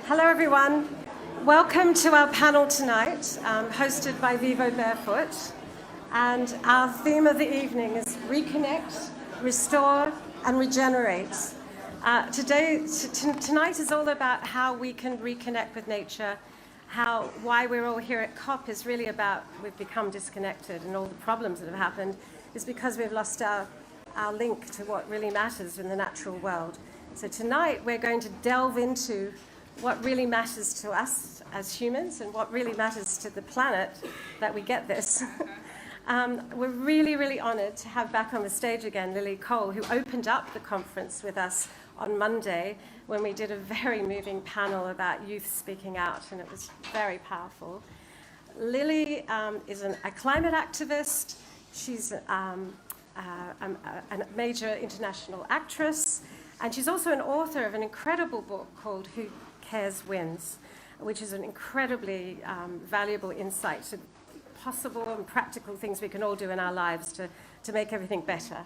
Hello, everyone. Welcome to our panel tonight, hosted by Vivo Barefoot. And our theme of the evening is reconnect, restore, and regenerate. Tonight is all about how we can reconnect with nature, why we're all here at COP is really about we've become disconnected, and all the problems that have happened is because we've lost our link to what really matters in the natural world. So tonight we're going to delve into what really matters to us as humans and what really matters to the planet that we get this. We're really, really honored to have back on the stage again Lily Cole, who opened up the conference with us on Monday when we did a very moving panel about youth speaking out, and it was very powerful. Lily is a climate activist. She's a major international actress, and she's also an author of an incredible book called Who Cares Wins, which is an incredibly valuable insight to possible and practical things we can all do in our lives to make everything better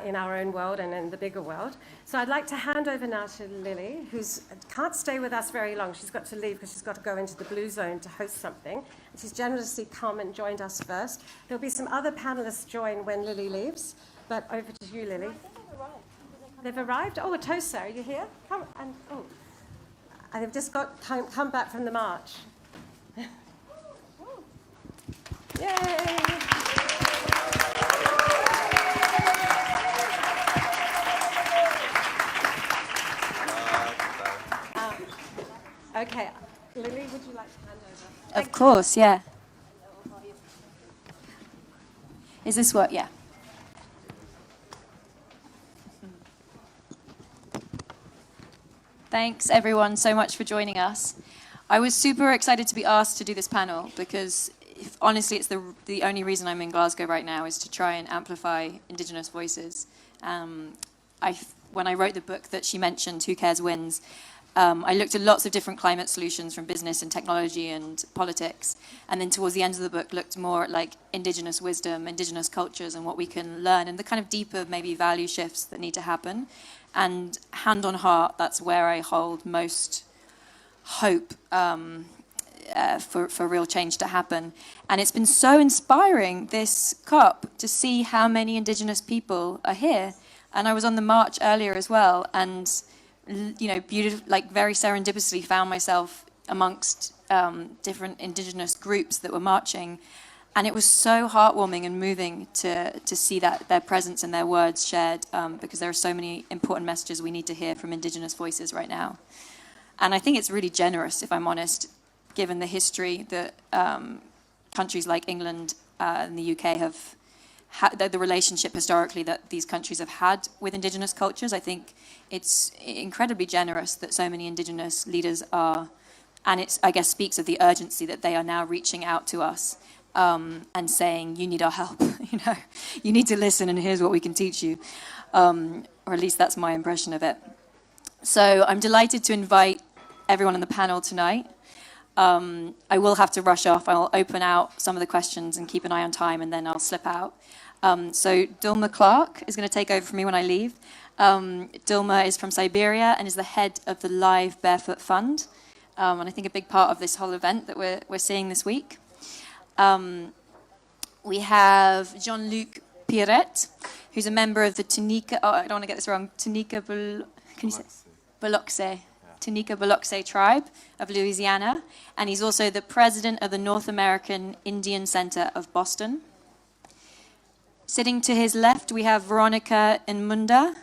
in our own world and in the bigger world. So I'd like to hand over now to Lily, who can't stay with us very long. She's got to leave because she's got to go into the blue zone to host something. And she's generously come and joined us first. There'll be some other panelists join when Lily leaves, but over to you, Lily. I think they've arrived. They've arrived? Oh, Atosa, are you here? Come and and they've just come back from the march. Yay! Okay, Lily, would you like to hand over? Of course, yeah. Is this what? Yeah. Thanks, everyone, so much for joining us. I was super excited to be asked to do this panel because, honestly, it's the only reason I'm in Glasgow right now is to try and amplify Indigenous voices. When I wrote the book that she mentioned, Who Cares Wins, I looked at lots of different climate solutions from business and technology and politics, and then towards the end of the book looked more at like Indigenous wisdom, Indigenous cultures, and what we can learn, and the kind of deeper maybe value shifts that need to happen. And hand on heart, that's where I hold most hope for real change to happen. And it's been so inspiring, this COP, to see how many Indigenous people are here. And I was on the march earlier as well, and like very serendipitously found myself amongst different Indigenous groups that were marching. And it was so heartwarming and moving to see that their presence and their words shared, because there are so many important messages we need to hear from Indigenous voices right now. And I think it's really generous, if I'm honest, given the history that countries like England and the UK have had, the relationship historically that these countries have had with Indigenous cultures. I think it's incredibly generous that so many Indigenous leaders are, and it, I guess, speaks of the urgency that they are now reaching out to us. And saying, you need our help, you need to listen, and here's what we can teach you. Or at least that's my impression of it. So I'm delighted to invite everyone on the panel tonight. I will have to rush off. I'll open out some of the questions and keep an eye on time, and then I'll slip out. So Dilma Clark is going to take over from me when I leave. Dilma is from Siberia and is the head of the Live Barefoot Fund. And I think a big part of this whole event that we're seeing this week. We have Jean-Luc Piret, who's a member of the Tunica, I don't want to get this wrong, Tunica Biloxi tribe of Louisiana, and he's also the president of the North American Indian Center of Boston. Sitting to his left, we have Veronica Inmunda,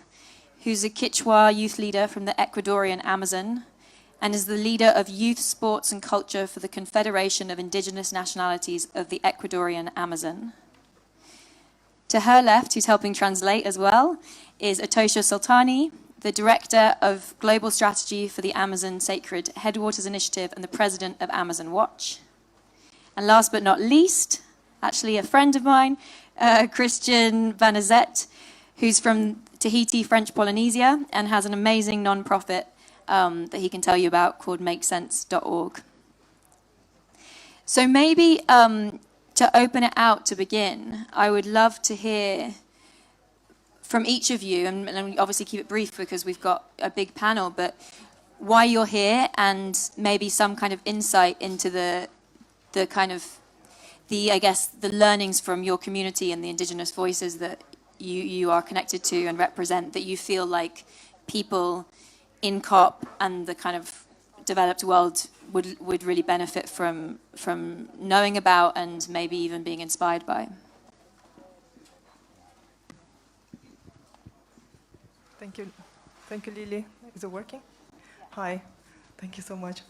who's a Quechua youth leader from the Ecuadorian Amazon, and is the leader of youth, sports and culture for the Confederation of Indigenous Nationalities of the Ecuadorian Amazon. To her left, who's helping translate as well, is Atosha Sultani, the Director of Global Strategy for the Amazon Sacred Headwaters Initiative and the President of Amazon Watch. And last but not least, actually a friend of mine, Christian Vanazet, who's from Tahiti, French Polynesia, and has an amazing non-profit that he can tell you about called makesense.org. So maybe to open it out to begin, I would love to hear from each of you, and obviously keep it brief because we've got a big panel, but why you're here and maybe some kind of insight into the kind of I guess the learnings from your community and the Indigenous voices that you are connected to and represent, that you feel like people in COP and the kind of developed world would really benefit from knowing about and maybe even being inspired by. Thank you, Lily. Is it working? Hi, thank you so much.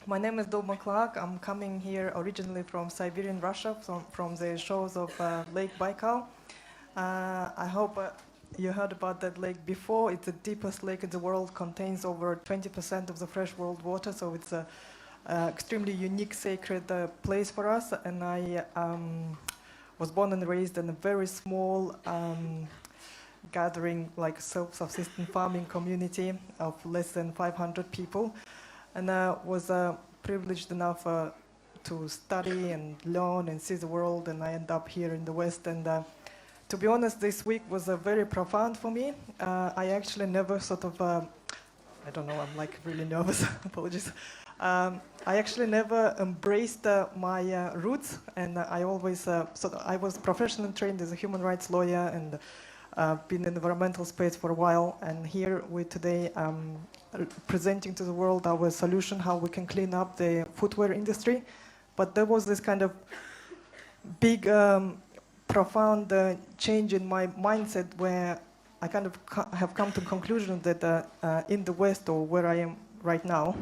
My name is Doma Clark. I'm coming here originally from Siberian Russia, from the shores of Lake Baikal. I hope you heard about that lake before. It's the deepest lake in the world, contains over 20% of the fresh world water, so it's an extremely unique, sacred place for us. And I was born and raised in a very small gathering, like self-subsistent farming community of less than 500 people. And I was privileged enough to study and learn and see the world, and I end up here in the West. And to be honest, this week was very profound for me. I actually never sort of, I don't know, I'm like really nervous, apologies. I actually never embraced my roots, and I always, I was professionally trained as a human rights lawyer and been in the environmental space for a while, and here we today presenting to the world our solution, how we can clean up the footwear industry. But there was this kind of big, profound change in my mindset where I kind of have come to the conclusion that in the West, or where I am right now,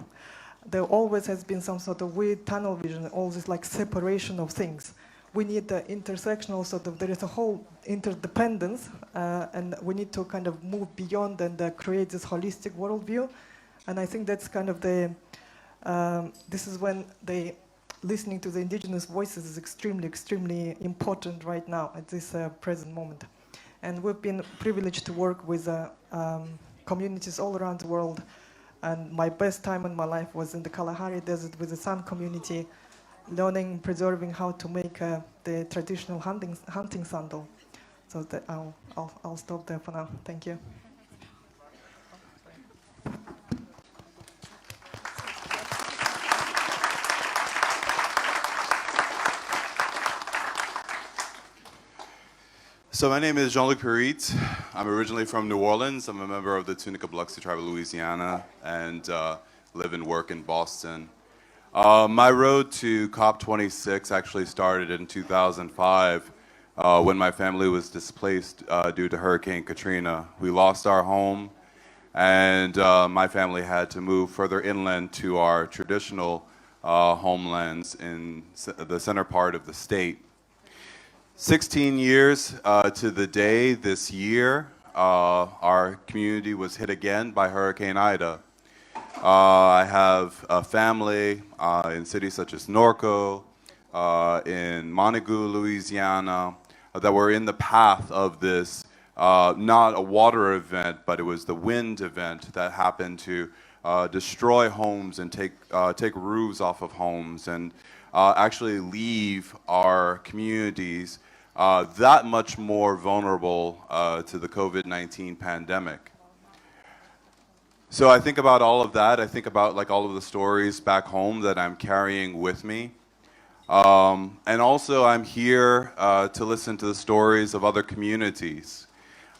there always has been some sort of weird tunnel vision, all this like separation of things. We need the intersectional sort of, there is a whole interdependence, and we need to kind of move beyond and create this holistic worldview. And I think that's kind of the, this is when listening to the Indigenous voices is extremely, extremely important right now at this present moment. And we've been privileged to work with communities all around the world. And my best time in my life was in the Kalahari Desert with the San community, learning, preserving how to make the traditional hunting sandal. So that I'll stop there for now. Thank you. So my name is Jean-Luc Perit. I'm originally from New Orleans. I'm a member of the Tunica Biloxi tribe of Louisiana and live and work in Boston. My road to COP26 actually started in 2005 when my family was displaced due to Hurricane Katrina. We lost our home, and my family had to move further inland to our traditional homelands in the center part of the state. 16 years to the day this year, our community was hit again by Hurricane Ida. I have a family in cities such as Norco, in Montague, Louisiana, that were in the path of this, not a water event, but it was the wind event that happened to destroy homes and take roofs off of homes and actually leave our communities that much more vulnerable to the COVID-19 pandemic. So I think about all of that. I think about like all of the stories back home that I'm carrying with me. And also I'm here to listen to the stories of other communities.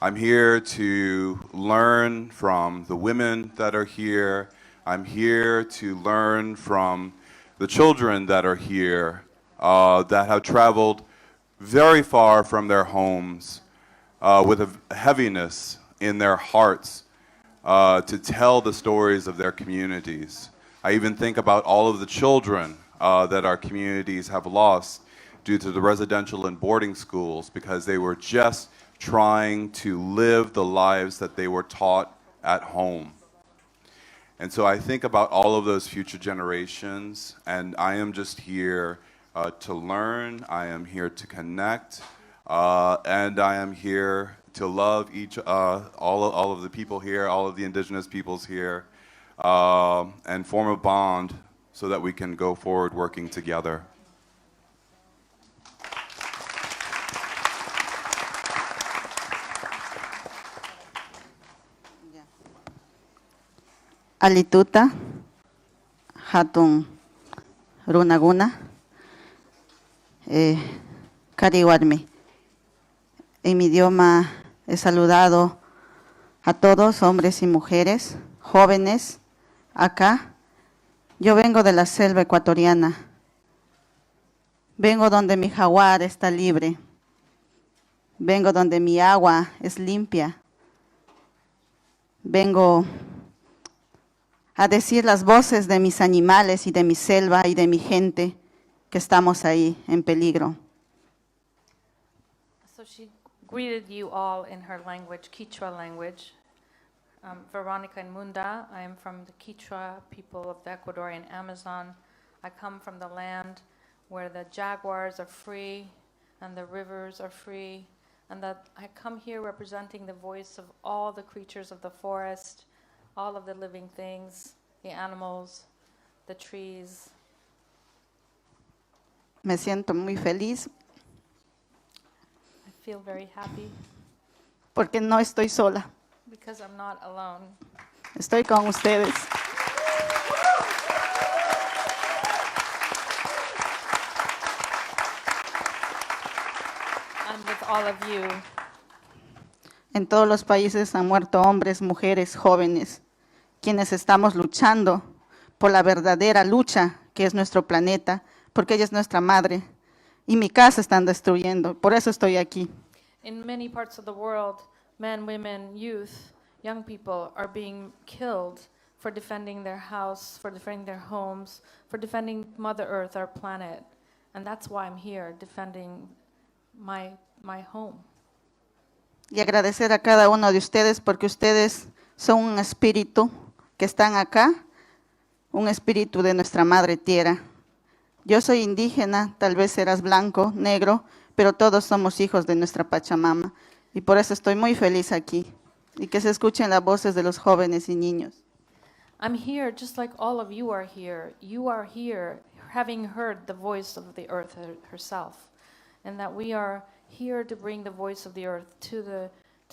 I'm here to learn from the women that are here. I'm here to learn from the children that are here that have traveled very far from their homes with a heaviness in their hearts to tell the stories of their communities. I even think about all of the children that our communities have lost due to the residential and boarding schools because they were just trying to live the lives that they were taught at home. And so I think about all of those future generations, and I am just here to learn, I am here to connect, and I am here to love all of the people here, all of the Indigenous peoples here, and form a bond so that we can go forward working together. Alituta, Hatun Runaguna, Kariwarmi. En mi idioma he saludado a todos, hombres y mujeres, jóvenes, acá. Yo vengo de la selva ecuatoriana. Vengo donde mi jaguar está libre. Vengo donde mi agua es limpia. Vengo a decir las voces de mis animales y de mi selva y de mi gente que estamos ahí en peligro. So she greeted you all in her language, Quechua language. Veronica and Munda, I am from the Quechua people of the Ecuadorian Amazon. I come from the land where the jaguars are free and the rivers are free, and that I come here representing the voice of all the creatures of the forest, all of the living things, the animals, the trees. Me siento muy feliz I feel very happy porque no estoy sola. because I'm not alone. Estoy con ustedes. I'm with all of you. En todos los países han muerto hombres, mujeres, jóvenes, quienes estamos luchando por la verdadera lucha que es nuestro planeta, porque ella es nuestra madre, y mi casa están destruyendo, por eso estoy aquí. In many parts of the world, men, women, youth, young people are being killed for defending their house, for defending their homes, for defending Mother Earth, our planet. And that's why I'm here, defending my home. Y agradecer a cada uno de ustedes porque ustedes son un espíritu que están acá, un espíritu de nuestra madre tierra. Yo soy indígena, tal vez serás blanco, negro, pero todos somos hijos de nuestra Pachamama. Y por eso estoy muy feliz aquí. Y que se escuchen las voces de los jóvenes y niños. I'm here just like all of you are here. You are here having heard the voice of the earth herself. And that we are here to bring the voice of the earth to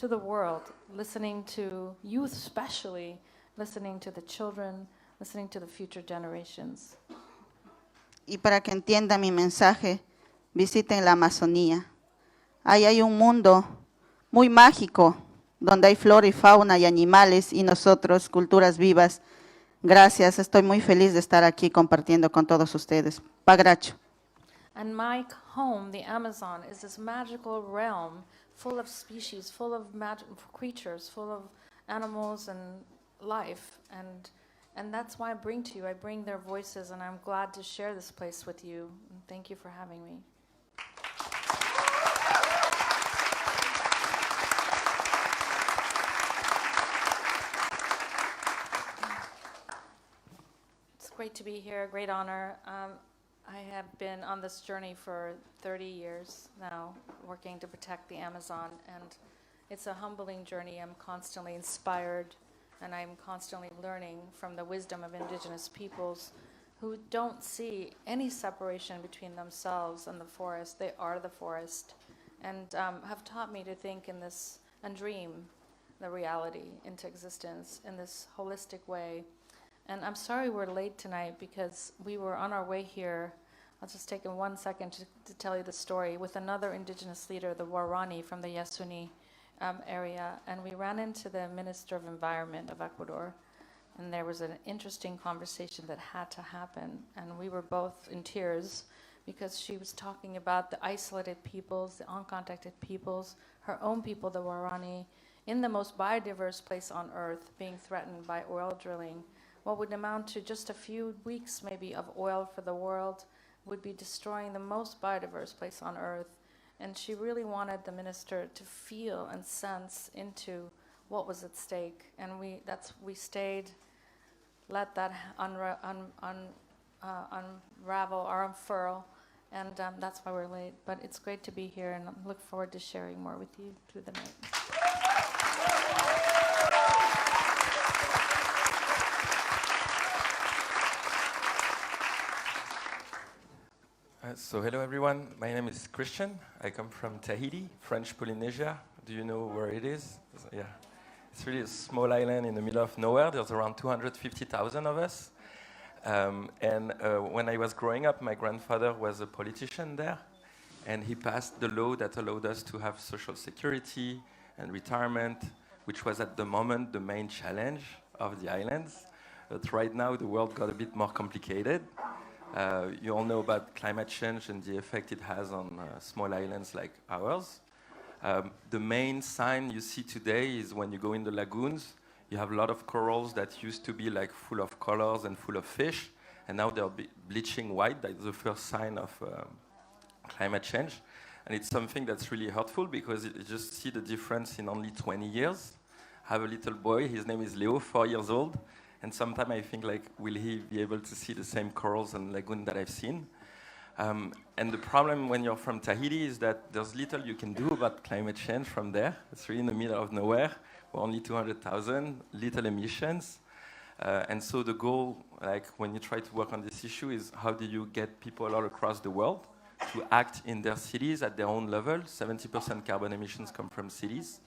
the world, listening to youth especially, listening to the children, listening to the future generations. Y para que entiendan mi mensaje, visiten la Amazonía. Ahí hay un mundo muy mágico, donde hay flora y fauna y animales y nosotros, culturas vivas. Gracias, estoy muy feliz de estar aquí compartiendo con todos ustedes. Pagracho. And my home, the Amazon, is this magical realm full of species, full of creatures, full of animals and life. And that's why I bring to you. I bring their voices, and I'm glad to share this place with you. And thank you for having me. It's great to be here, a great honor. I have been on this journey for 30 years now, working to protect the Amazon, and it's a humbling journey. I'm constantly inspired, and I'm constantly learning from the wisdom of Indigenous peoples who don't see any separation between themselves and the forest. They are the forest, and have taught me to think in this and dream the reality into existence in this holistic way. And I'm sorry we're late tonight because we were on our way here. I'll just take 1 second to tell you the story with another Indigenous leader, the Warani from the Yasuni area. And we ran into the Minister of Environment of Ecuador. And there was an interesting conversation that had to happen. And we were both in tears because she was talking about the isolated peoples, the uncontacted peoples, her own people, the Warani, in the most biodiverse place on earth, being threatened by oil drilling. What would amount to just a few weeks maybe of oil for the world would be destroying the most biodiverse place on earth. And she really wanted the minister to feel and sense into what was at stake. And we stayed, let that unravel or unfurl. And that's why we're late. But it's great to be here, and I look forward to sharing more with you through the night. So hello everyone, my name is Christian. I come from Tahiti, French Polynesia. Do you know where it is? Yeah. It's really a small island in the middle of nowhere. There's around 250,000 of us. When I was growing up, my grandfather was a politician there, and he passed the law that allowed us to have social security and retirement, which was at the moment the main challenge of the islands. But right now, the world got a bit more complicated. You all know about climate change and the effect it has on small islands like ours. The main sign you see today is when you go in the lagoons, you have a lot of corals that used to be like full of colors and full of fish, and now they're bleaching white. That's the first sign of climate change. And it's something that's really hurtful because you just see the difference in only 20 years. I have a little boy, his name is Leo, 4 years old, and sometimes I think, like, will he be able to see the same corals and lagoon that I've seen? And the problem when you're from Tahiti is that there's little you can do about climate change from there. It's really in the middle of nowhere. We're only 200,000, little emissions. And so the goal, like when you try to work on this issue, is how do you get people all across the world to act in their cities at their own level? 70% carbon emissions come from cities.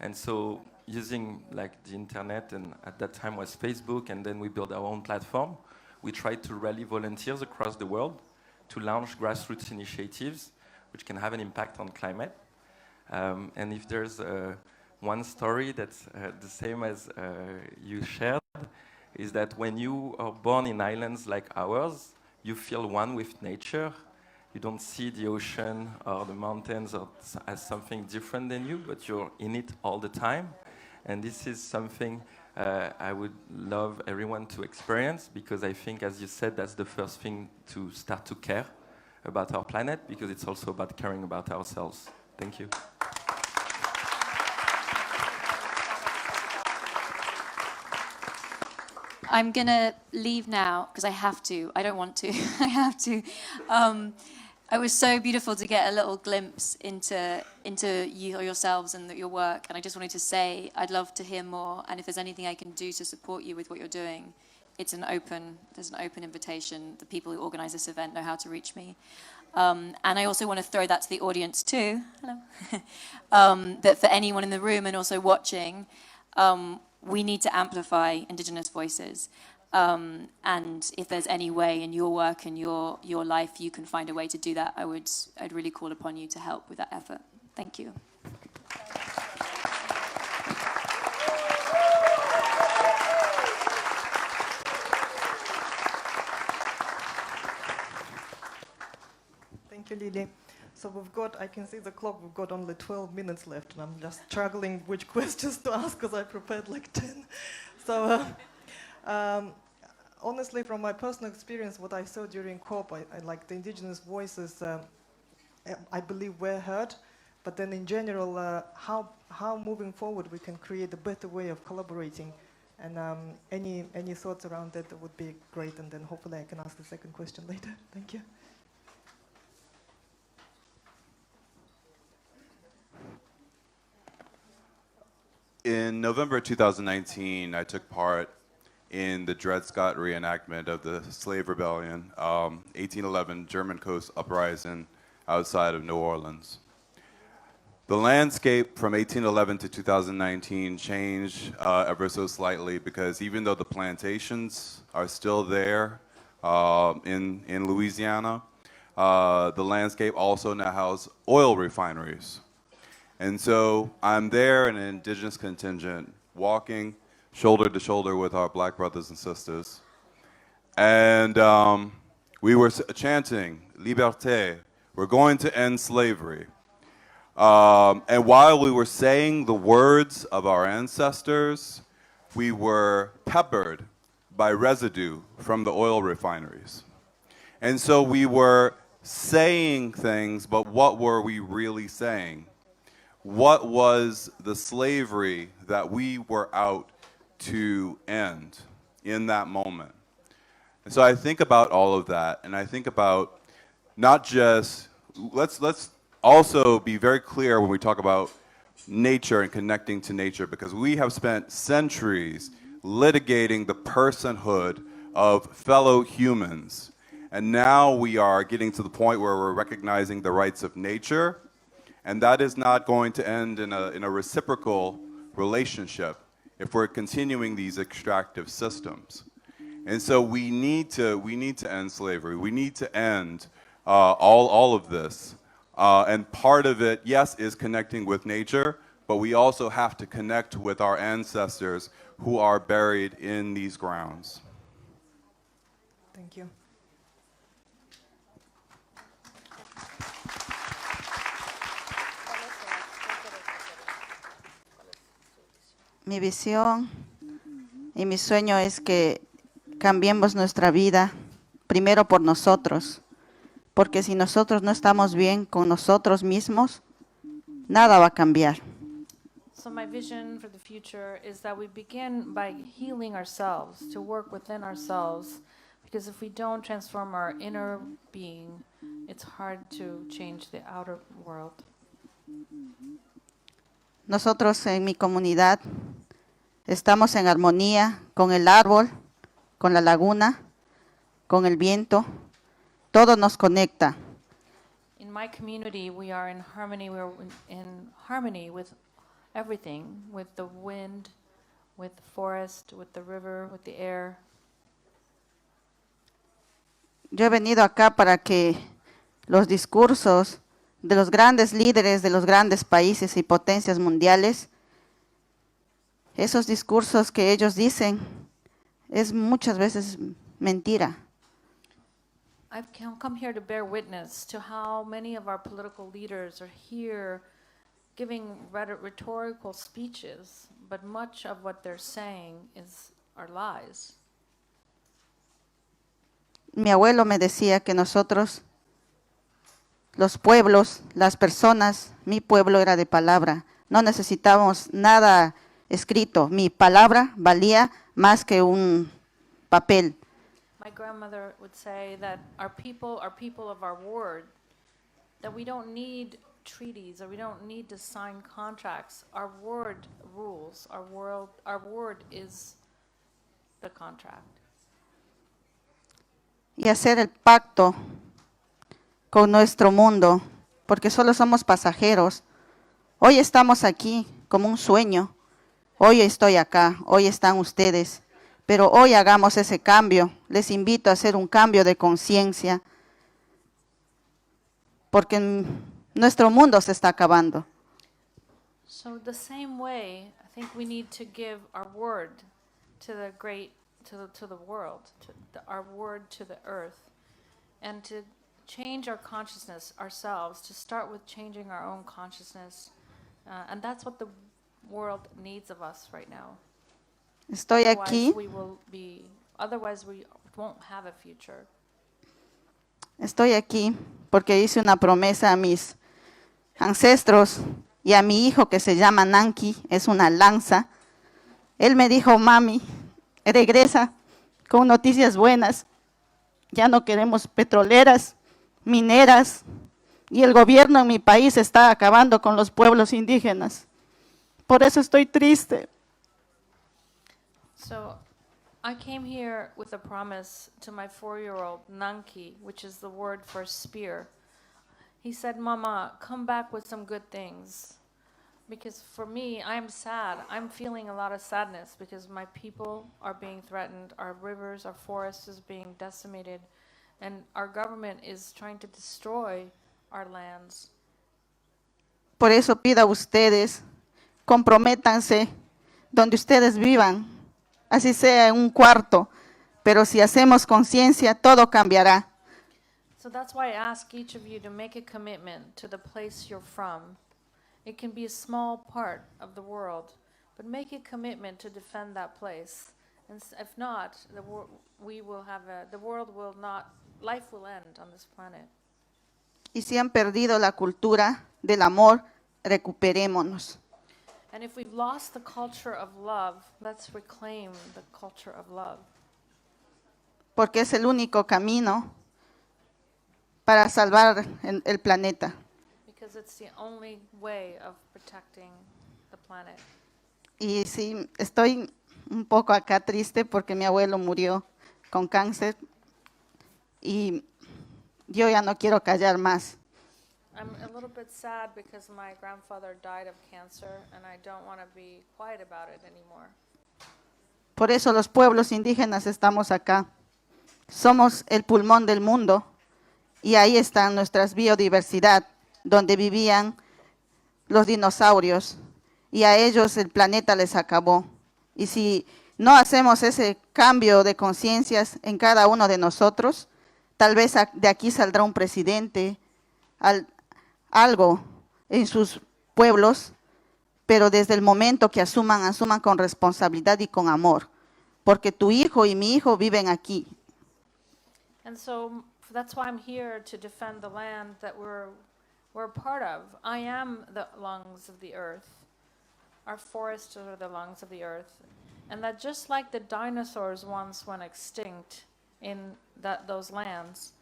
And so using like the internet, and at that time was Facebook, and then we built our own platform, we tried to rally volunteers across the world to launch grassroots initiatives which can have an impact on climate. And if there's one story that's the same as you shared, is that when you are born in islands like ours, you feel one with nature. You don't see the ocean or the mountains as something different than you, but you're in it all the time. And this is something I would love everyone to experience, because I think, as you said, that's the first thing to start to care about our planet, because it's also about caring about ourselves. Thank you. I'm going to leave now because I have to. I don't want to. I have to. It was so beautiful to get a little glimpse into you yourselves and your work. And I just wanted to say I'd love to hear more. And if there's anything I can do to support you with what you're doing, there's an open invitation. The people who organize this event know how to reach me. And I also want to throw that to the audience too. Hello. That for anyone in the room and also watching, we need to amplify Indigenous voices. And if there's any way in your work and your life you can find a way to do that, I'd really call upon you to help with that effort. Thank you. Thank you, Lily. So I can see the clock, we've got only 12 minutes left, and I'm just struggling which questions to ask because I prepared like 10. So honestly, from my personal experience, what I saw during COP, I like the Indigenous voices, I believe were heard, but then in general, how moving forward we can create a better way of collaborating, and any thoughts around that would be great, and then hopefully I can ask the second question later. Thank you. In November 2019, I took part in the Dred Scott reenactment of the slave rebellion, 1811 German Coast Uprising outside of New Orleans. The landscape from 1811 to 2019 changed ever so slightly, because even though the plantations are still there in Louisiana, the landscape also now houses oil refineries. And so I'm there in an Indigenous contingent, walking shoulder to shoulder with our black brothers and sisters. And we were chanting, Liberté, we're going to end slavery. And while we were saying the words of our ancestors, we were peppered by residue from the oil refineries. And so we were saying things, but what were we really saying? What was the slavery that we were out to end in that moment? And so I think about all of that, and I think about not just, let's also be very clear when we talk about nature and connecting to nature, because we have spent centuries litigating the personhood of fellow humans. And now we are getting to the point where we're recognizing the rights of nature. And that is not going to end in a reciprocal relationship. if we're continuing these extractive systems. And so we need to end slavery. We need to end all of this. And part of it, yes, is connecting with nature, but we also have to connect with our ancestors who are buried in these grounds. Thank you. Mi visión y mi sueño es que cambiemos nuestra vida primero por nosotros, porque si nosotros no estamos bien con nosotros mismos, nada va a cambiar. So my vision for the future is that we begin by healing ourselves, to work within ourselves, because if we don't transform our inner being, it's hard to change the outer world. Nosotros en mi comunidad estamos en armonía con el árbol, con la laguna, con el viento. Todo nos conecta. In my community, we are in harmony. We're in harmony with everything, with the wind, with the forest, with the river, with the air. Yo he venido acá para que los discursos de los grandes líderes de los grandes países y potencias mundiales, esos discursos que ellos dicen, es muchas veces mentira. I've come here to bear witness to how many of our political leaders are here giving rhetorical speeches, but much of what they're saying are lies. Mi abuelo me decía que nosotros, los pueblos, las personas, mi pueblo era de palabra, no necesitábamos nada escrito. Mi palabra valía más que un papel. My grandmother would say that our people of our word, that we don't need treaties or we don't need to sign contracts. Our word rules. Our word is the contract. Y hacer el pacto con nuestro mundo, porque solo somos pasajeros. Hoy estamos aquí como un sueño. Hoy estoy acá, hoy están ustedes. Pero hoy hagamos ese cambio. Les invito a hacer un cambio de conciencia, porque nuestro mundo se está acabando. So the same way, I think we need to give our word to the world, our word to the earth, and to change our consciousness ourselves, to start with changing our own consciousness. And that's what the world needs of us right now. Estoy aquí. Otherwise we won't have a future. Estoy aquí porque hice una promesa a mis ancestros y a mi hijo que se llama Nanki, es una lanza. Él me dijo, mami, regresa con noticias buenas. Ya no queremos petroleras, mineras, y el gobierno en mi país está acabando con los pueblos indígenas. Por eso estoy triste. So I came here with a promise to my 4-year-old Nanki, which is the word for spear. He said, Mama, come back with some good things. Because for me, I'm sad. I'm feeling a lot of sadness because my people are being threatened, our rivers, our forests is being decimated, and our government is trying to destroy our lands. Por eso pido a ustedes, comprométanse donde ustedes vivan, así sea en un cuarto, pero si hacemos conciencia, todo cambiará. So that's why I ask each of you to make a commitment to the place you're from. It can be a small part of the world, but make a commitment to defend that place. And if not, life will end on this planet. Y si han perdido la cultura del amor, recuperémonos. And if we've lost the culture of love, let's reclaim the culture of love. Porque es el único camino para salvar el planeta. Because it's the only way of protecting the planet. Y sí, estoy un poco acá triste porque mi abuelo murió con cáncer y yo ya no quiero callar más. I'm a little bit sad because my grandfather died of cancer and I don't want to be quiet about it anymore. Por eso los pueblos indígenas estamos acá. Somos el pulmón del mundo y ahí está nuestra biodiversidad, donde vivían los dinosaurios y a ellos el planeta les acabó. Y si no hacemos ese cambio de conciencias en cada uno de nosotros, tal vez de aquí saldrá un presidente, algo en sus pueblos, pero desde el momento que asuman con responsabilidad y con amor, porque tu hijo y mi hijo viven aquí. And so that's why I'm here to defend the land that we're a part of. I am the lungs of the earth. Our forests are the lungs of the earth. And that just like the dinosaurs once went extinct in those lands,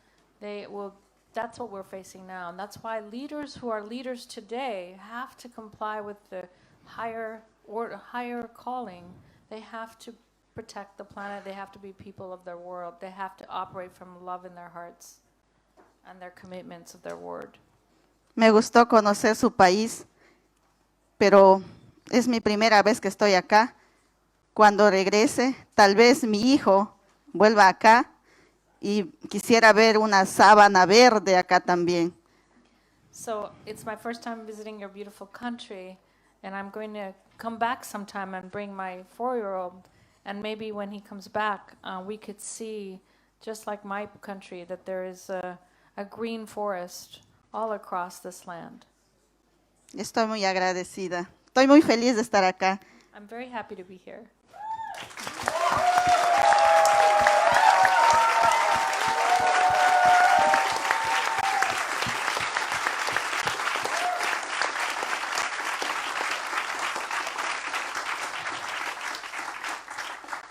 that's what we're facing now. And that's why leaders who are leaders today have to comply with the higher calling. They have to protect the planet. They have to be people of their world. They have to operate from love in their hearts and their commitments of their word. Me gustó conocer su país, pero es mi primera vez que estoy acá. Cuando regrese, tal vez mi hijo vuelva acá y quisiera ver una sábana verde acá también. So it's my first time visiting your beautiful country, and I'm going to come back sometime and bring my 4-year-old, and maybe when he comes back, we could see, just like my country, that there is a green forest all across this land. Estoy muy agradecida. Estoy muy feliz de estar acá. I'm very happy to be here.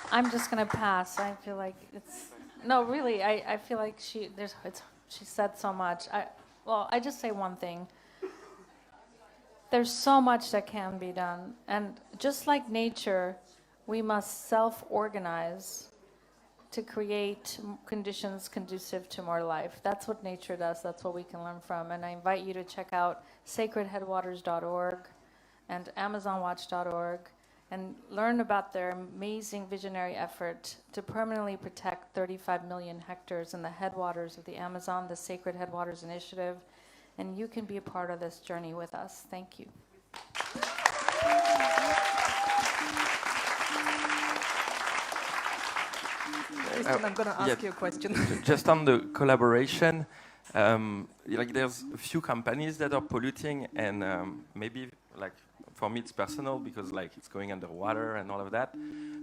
I'm just gonna pass. I feel like no, really. I feel like she said so much. I just say one thing. There's so much that can be done, and just like nature, we must self-organize to create conditions conducive to more life. That's what nature does. That's what we can learn from. And I invite you to check out sacredheadwaters.org and amazonwatch.org and learn about their amazing visionary effort to permanently protect 35 million hectares in the headwaters of the Amazon, the Sacred Headwaters Initiative. And you can be a part of this journey with us. Thank you. Kristen, I'm going to ask you a question. Just on the collaboration, like there's a few companies that are polluting, and maybe like for me it's personal because like it's going underwater and all of that.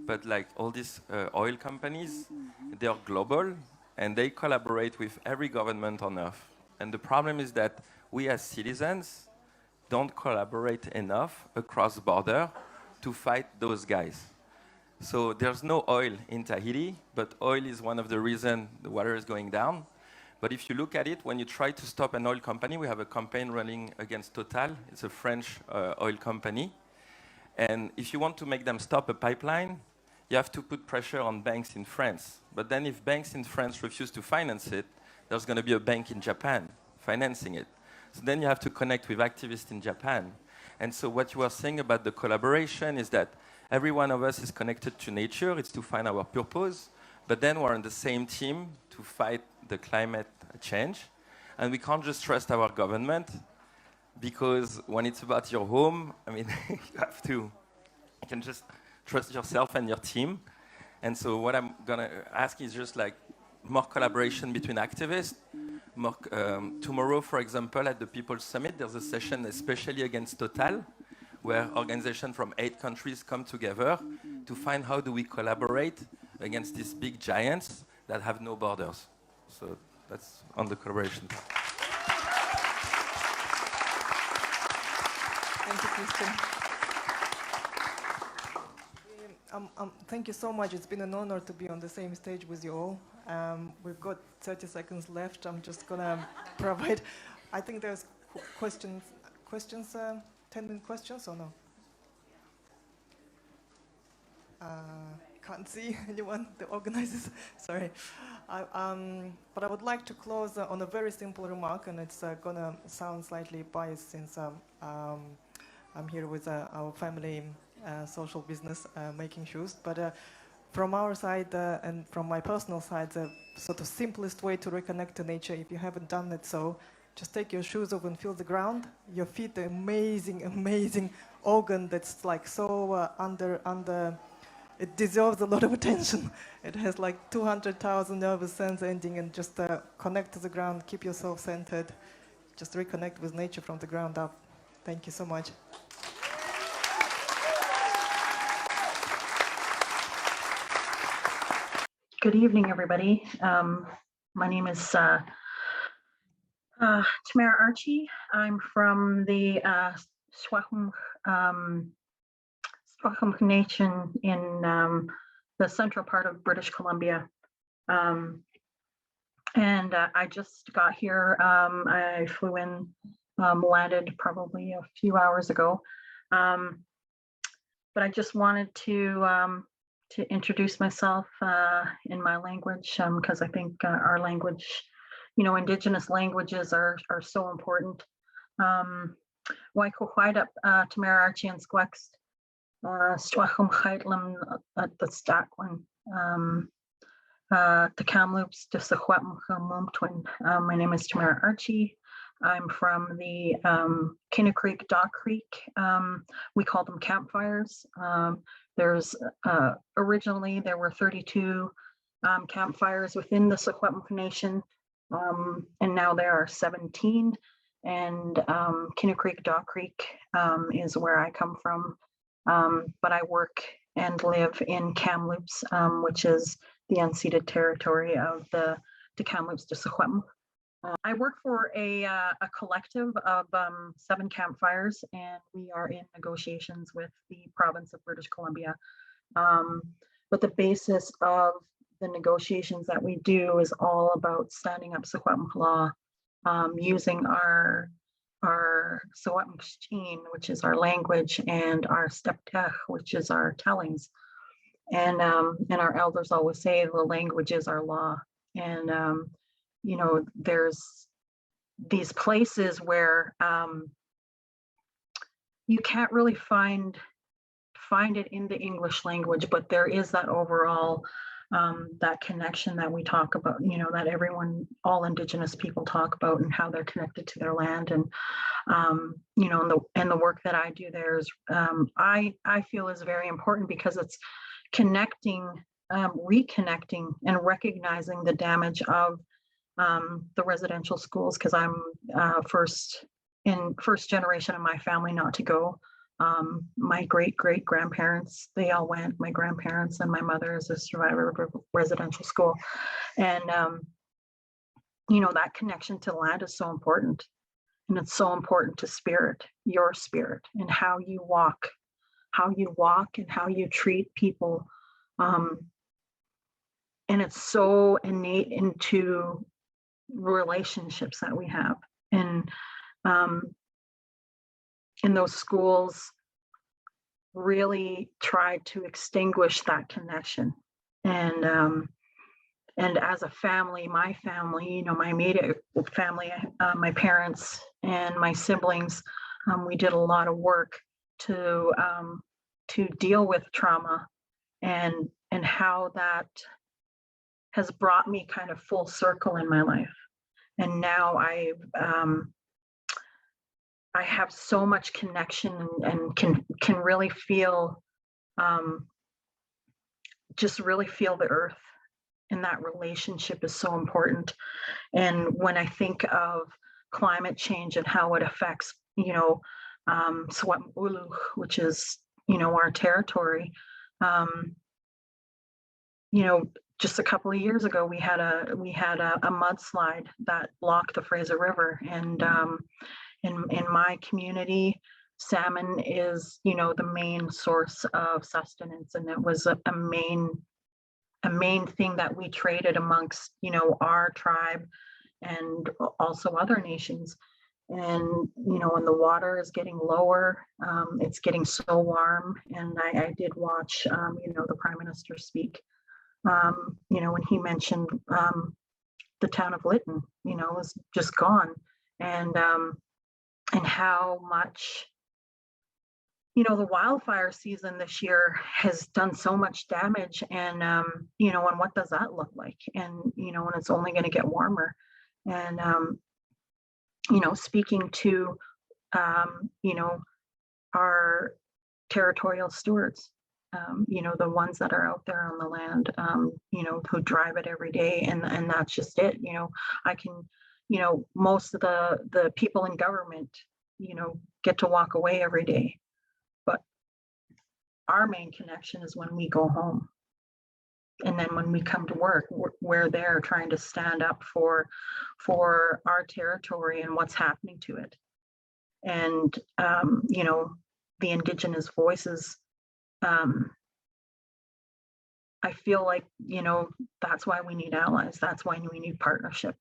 But like all these oil companies, they are global and they collaborate with every government on Earth. And the problem is that we as citizens don't collaborate enough across border to fight those guys. So there's no oil in Tahiti, but oil is one of the reasons the water is going down. But if you look at it, when you try to stop an oil company, we have a campaign running against Total. It's a French oil company. And if you want to make them stop a pipeline, you have to put pressure on banks in France. But then if banks in France refuse to finance it, there's going to be a bank in Japan financing it. So then you have to connect with activists in Japan. And so what you are saying about the collaboration is that every one of us is connected to nature. It's to find our purpose. But then we're on the same team to fight the climate change. And we can't just trust our government, because when it's about your home, I mean, you can just trust yourself and your team. And so what I'm going to ask is just like more collaboration between activists. More, tomorrow, for example, at the People's Summit, there's a session especially against Total, where organizations from 8 countries come together to find how do we collaborate against these big giants that have no borders. So that's on the collaboration. Thank you, Kristen. Thank you so much. It's been an honor to be on the same stage with you all. We've got 30 seconds left. I'm just going to provide. I think there's questions, 10-minute questions or no? Can't see anyone, the organizers, sorry. But I would like to close on a very simple remark, and it's going to sound slightly biased since I'm here with our family social business, making shoes. But from our side and from my personal side, the sort of simplest way to reconnect to nature, if you haven't done it so, just take your shoes off and feel the ground. Your feet are amazing, amazing organ that's like so it deserves a lot of attention. It has like 200,000 nervous cells ending, and just connect to the ground, keep yourself centered, just reconnect with nature from the ground up. Thank you so much. Good evening, everybody. My name is Tamara Archie. I'm from the Squamish Nation in the central part of British Columbia. And I just got here. I flew in, landed probably a few hours ago. But I just wanted to introduce myself in my language, because I think our language, Indigenous languages are so important. Waikohuaidap Tamara Archie and Squext, Stwachum Heitlum at the Stackwan, the Kamloops, the Mumtwin. My name is Tamara Archie. I'm from the Kinna Creek, Dog Creek. We call them campfires. There's originally there were 32 campfires within the Secwepemc Nation, and now there are 17. And Kinna Creek, Dog Creek is where I come from, but I work and live in Kamloops, which is the unceded territory of the Kamloops to Secwepemc. I work for a collective of 7 campfires, and we are in negotiations with the province of British Columbia. But the basis of the negotiations that we do is all about standing up Secwepemc law, using our Secwepemc, which is our language, and our Steptech, which is our tellings. And our elders always say the language is our law. And there's these places where you can't really find it in the English language, but there is that overall that connection that we talk about, that all Indigenous people talk about, and how they're connected to their land. And and the work that I do there is I feel is very important, because it's connecting, reconnecting, and recognizing the damage of the residential schools, because I'm first generation of my family not to go. My great grandparents, they all went. My grandparents, and my mother is a survivor of a residential school. And that connection to land is so important, and it's so important to spirit, your spirit, and how you walk and how you treat people. And it's so innate into relationships that we have. And in those schools really tried to extinguish that connection. And as a family, my family, my immediate family, my parents and my siblings, we did a lot of work to deal with trauma, and how that has brought me kind of full circle in my life. And now I have so much connection, and can really feel, just really feel the earth, and that relationship is so important. And when I think of climate change and how it affects, Swamulu, which is, our territory, just a couple of years ago, we had a mudslide that blocked the Fraser River, and in my community, salmon is, the main source of sustenance, and it was a main thing that we traded amongst, our tribe and also other nations. And when the water is getting lower, it's getting so warm. And I did watch, the Prime Minister speak. When he mentioned the town of Lytton, was just gone, and how much you know, the wildfire season this year has done so much damage, and you know, and what does that look like? And you know, and it's only going to get warmer. And you know, speaking to you know, our territorial stewards, you know, the ones that are out there on the land, you know, who drive it every day, and that's just it. You know, I can, you know, most of the people in government, you know, get to walk away every day, but our main connection is when we go home. And then when we come to work, we're there trying to stand up for our territory and what's happening to it. And you know, the Indigenous voices, I feel like, you know, that's why we need allies. That's why we need partnership.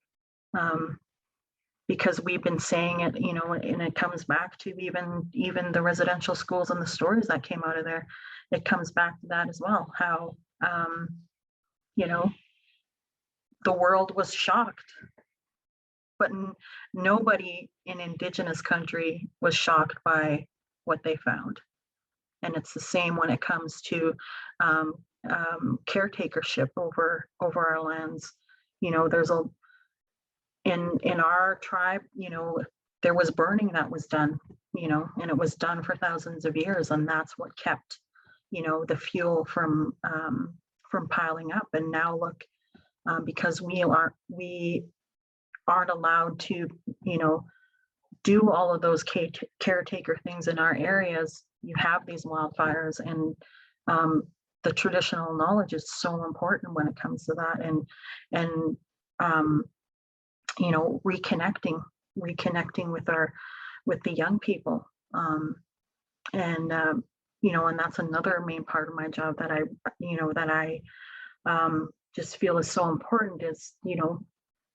Because we've been saying it, you know, and it comes back to even the residential schools and the stories that came out of there. It comes back to that as well, how you know, the world was shocked, but nobody in Indigenous country was shocked by what they found. And it's the same when it comes to caretakership over our lands. You know, there's in our tribe, you know, there was burning that was done, you know, and it was done for thousands of years, and that's what kept, you know, the fuel from piling up. And now look, because we aren't allowed to, you know, do all of those caretaker things in our areas, you have these wildfires. And the traditional knowledge is so important when it comes to that. And you know, reconnecting with the young people. You know, and that's another main part of my job that I just feel is so important, is, you know,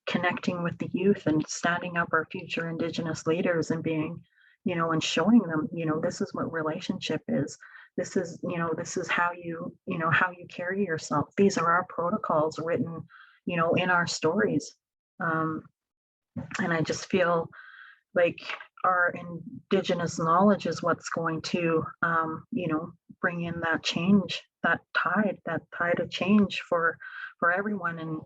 connecting with the youth and standing up our future Indigenous leaders and being, you know, and showing them, you know, this is what relationship is. This is, you know, this is how you know, how you carry yourself. These are our protocols written, you know, in our stories. And I just feel like our Indigenous knowledge is what's going to, you know, bring in that change, that tide of change for everyone.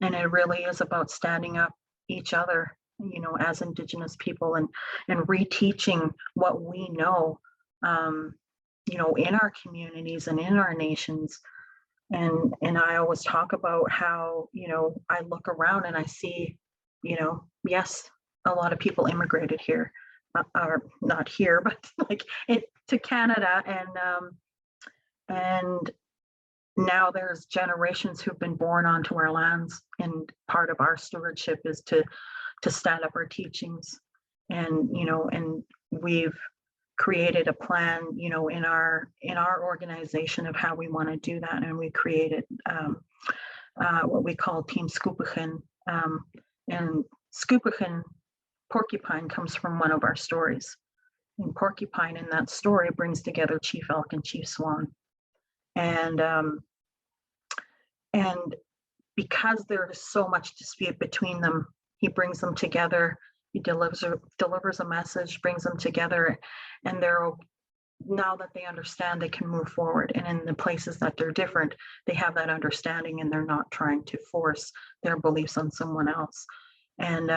And it really is about standing up each other, you know, as Indigenous people, and reteaching what we know, you know, in our communities and in our nations. And I always talk about how, you know, I look around and I see, you know, yes, a lot of people immigrated here, or not here, but like to Canada, and now there's generations who've been born onto our lands, and part of our stewardship is to stand up our teachings. And you know, and we've created a plan, you know, in our organization of how we want to do that. And we created what we call Team Skupuchen, and Skupuchen, porcupine, comes from one of our stories. And porcupine in that story brings together Chief Elk and Chief Swan. And because there's so much dispute between them, he brings them together. He delivers a message, brings them together, and now that they understand, they can move forward. And in the places that they're different, they have that understanding, and they're not trying to force their beliefs on someone else. And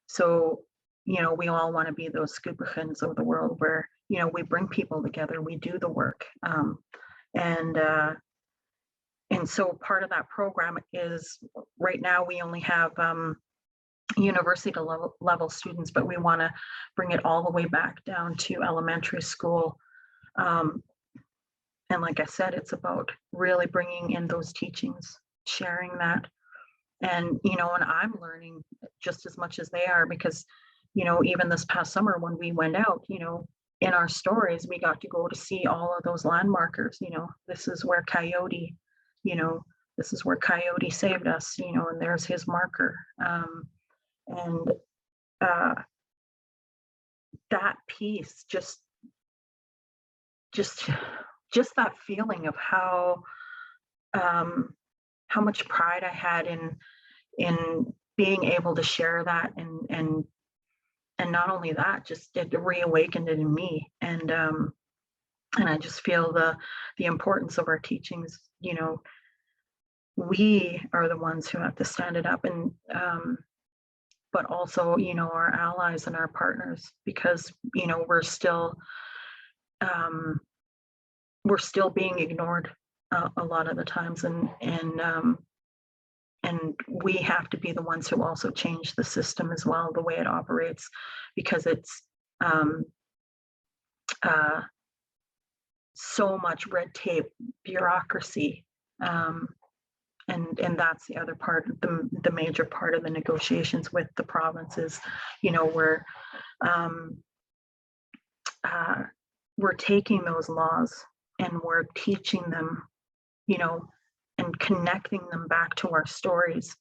so, you know, we all want to be those Skupuchens of the world where, you know, we bring people together, we do the work. And so part of that program is, right now we only have university level students, but we want to bring it all the way back down to elementary school. And like I said, it's about really bringing in those teachings, sharing that. And, you know, and I'm learning just as much as they are, because, you know, even this past summer when we went out, you know, in our stories, we got to go to see all of those landmarkers. You know, this is where Coyote, you know, this is where Coyote saved us, you know, and there's his marker. And that piece, just that feeling of how much pride I had in being able to share that, and not only that, just it reawakened it in me. And I just feel the importance of our teachings. You know, we are the ones who have to stand it up, and but also, you know, our allies and our partners, because, you know, we're still being ignored a lot of the times, and we have to be the ones who also change the system as well, the way it operates, because it's so much red tape, bureaucracy, and that's the other part, the major part of the negotiations with the provinces. You know, we're taking those laws and we're teaching them, you know, and connecting them back to our stories.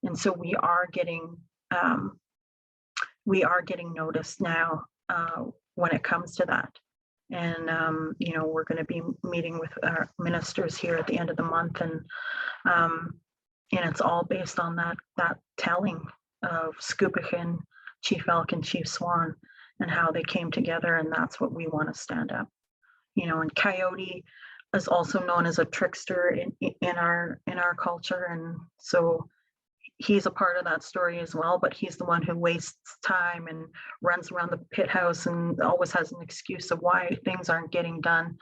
And so we are getting noticed now when it comes to that. And you know, we're going to be meeting with our ministers here at the end of the month, and it's all based on that telling of Scoopachin, Chief Elk, and Chief Swan, and how they came together. And that's what we want to stand up. You know, and Coyote is also known as a trickster in our culture, and so he's a part of that story as well. But he's the one who wastes time and runs around the pit house and always has an excuse of why things aren't getting done.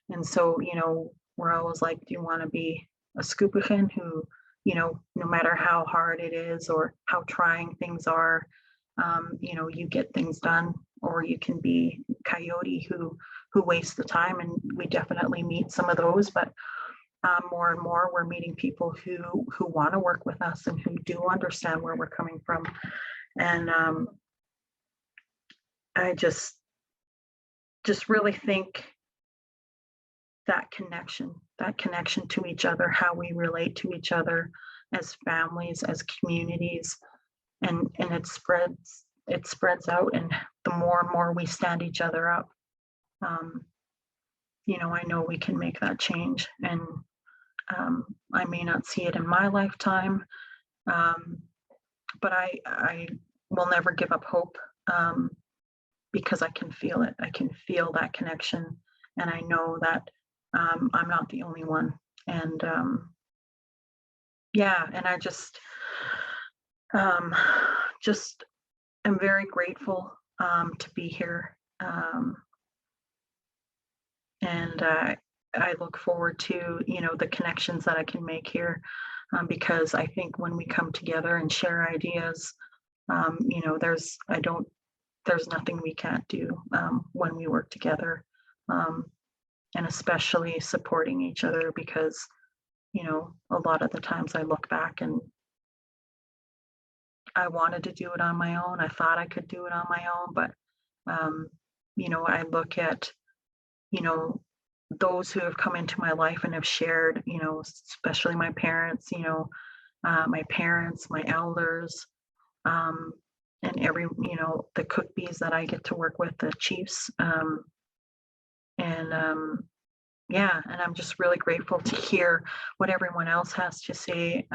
And so, you know, we're always like, do you want to be a Scoopachin who, you know, no matter how hard it is or how trying things are, you know, you get things done, or you can be Coyote who wastes the time. And we definitely meet some of those, but more and more we're meeting people who want to work with us and who do understand where we're coming from. And I just really think that connection to each other, how we relate to each other as families, as communities, and it spreads out. And the more and more we stand each other up, you know, I know we can make that change. And I may not see it in my lifetime, but I will never give up hope, because I can feel it. I can feel that connection, and I know that I'm not the only one. And yeah, and I just am very grateful to be here, and I look forward to, you know, the connections that I can make here, because I think when we come together and share ideas, you know, there's nothing we can't do when we work together, and especially supporting each other, because, you know, a lot of the times I look back and I wanted to do it on my own. I thought I could do it on my own, but you know, I look at, you know, those who have come into my life and have shared, you know, especially my parents, you know, my elders, and every, you know, the cookbees that I get to work with, the chiefs, and yeah, and I'm just really grateful to hear what everyone else has to say,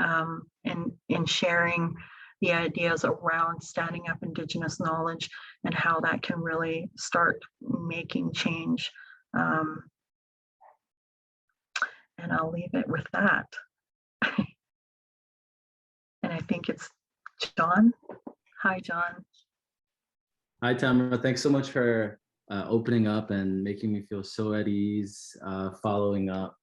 in sharing the ideas around standing up Indigenous knowledge and how that can really start making change. And I'll leave it with that. And I think it's John. Hi, John. Hi, Tamara. Thanks so much for opening up and making me feel so at ease, following up.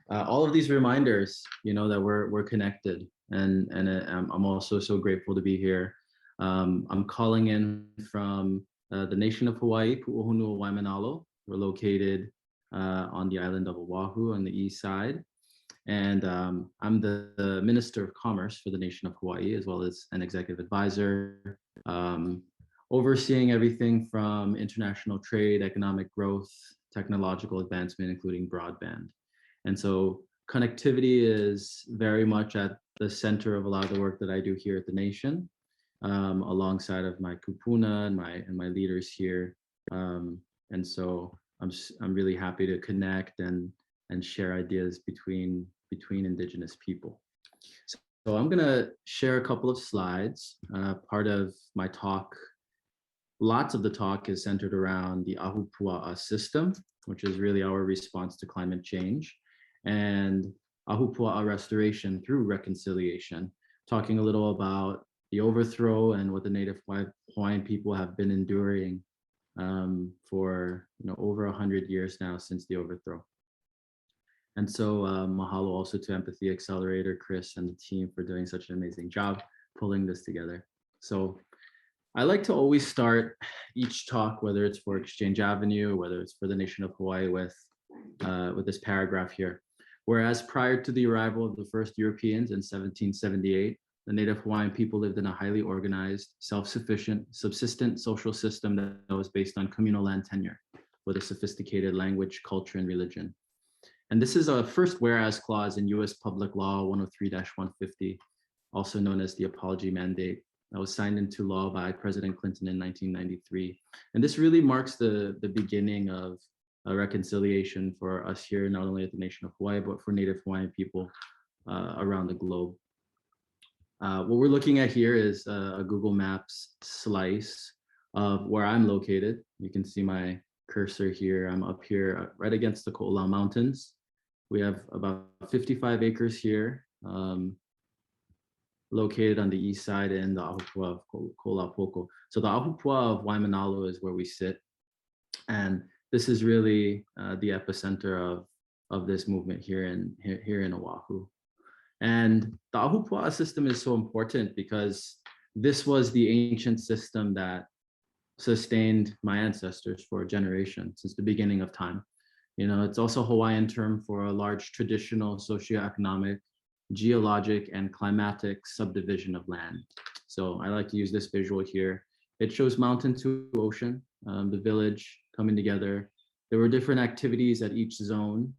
All of these reminders, you know, that we're connected, and I'm also so grateful to be here. I'm calling in from the nation of Hawaii, Pu'uhonua Waimanalo. We're located on the island of Oahu on the east side. And I'm the Minister of Commerce for the nation of Hawaii, as well as an executive advisor, overseeing everything from international trade, economic growth, technological advancement, including broadband. And so connectivity is very much at the center of a lot of the work that I do here at the nation, alongside of my kupuna and my leaders here. And so I'm really happy to connect and share ideas between Indigenous people. So I'm gonna share a couple of slides. Part of my talk lots of the talk is centered around the Ahupua'a system, which is really our response to climate change, and Ahupua'a restoration through reconciliation, talking a little about the overthrow and what the Native Hawaiian people have been enduring for over 100 years now since the overthrow. And so mahalo also to Empathy Accelerator, Chris and the team for doing such an amazing job pulling this together. So I like to always start each talk, whether it's for Exchange Avenue, or whether it's for the nation of Hawaii, with this paragraph here. Whereas prior to the arrival of the first Europeans in 1778, the Native Hawaiian people lived in a highly organized, self-sufficient, subsistent social system that was based on communal land tenure with a sophisticated language, culture, and religion. And this is a first whereas clause in US Public Law 103-150, also known as the Apology Mandate, that was signed into law by President Clinton in 1993. And this really marks the beginning of a reconciliation for us here, not only at the nation of Hawaii, but for Native Hawaiian people around the globe. What we're looking at here is a Google Maps slice of where I'm located. You can see my cursor here. I'm up here right against the Ko'olau Mountains. We have about 55 acres here, located on the east side in the Ahupua'a of Ko'olapoko. So the Ahupua'a of Waimanalo is where we sit. And this is really the epicenter of this movement here in Oahu. And the Ahupua'a system is so important because this was the ancient system that sustained my ancestors for a generation since the beginning of time. It's also a Hawaiian term for a large traditional socioeconomic, geologic, and climatic subdivision of land. So I like to use this visual here. It shows mountain to ocean, the village coming together. There were different activities at each zone,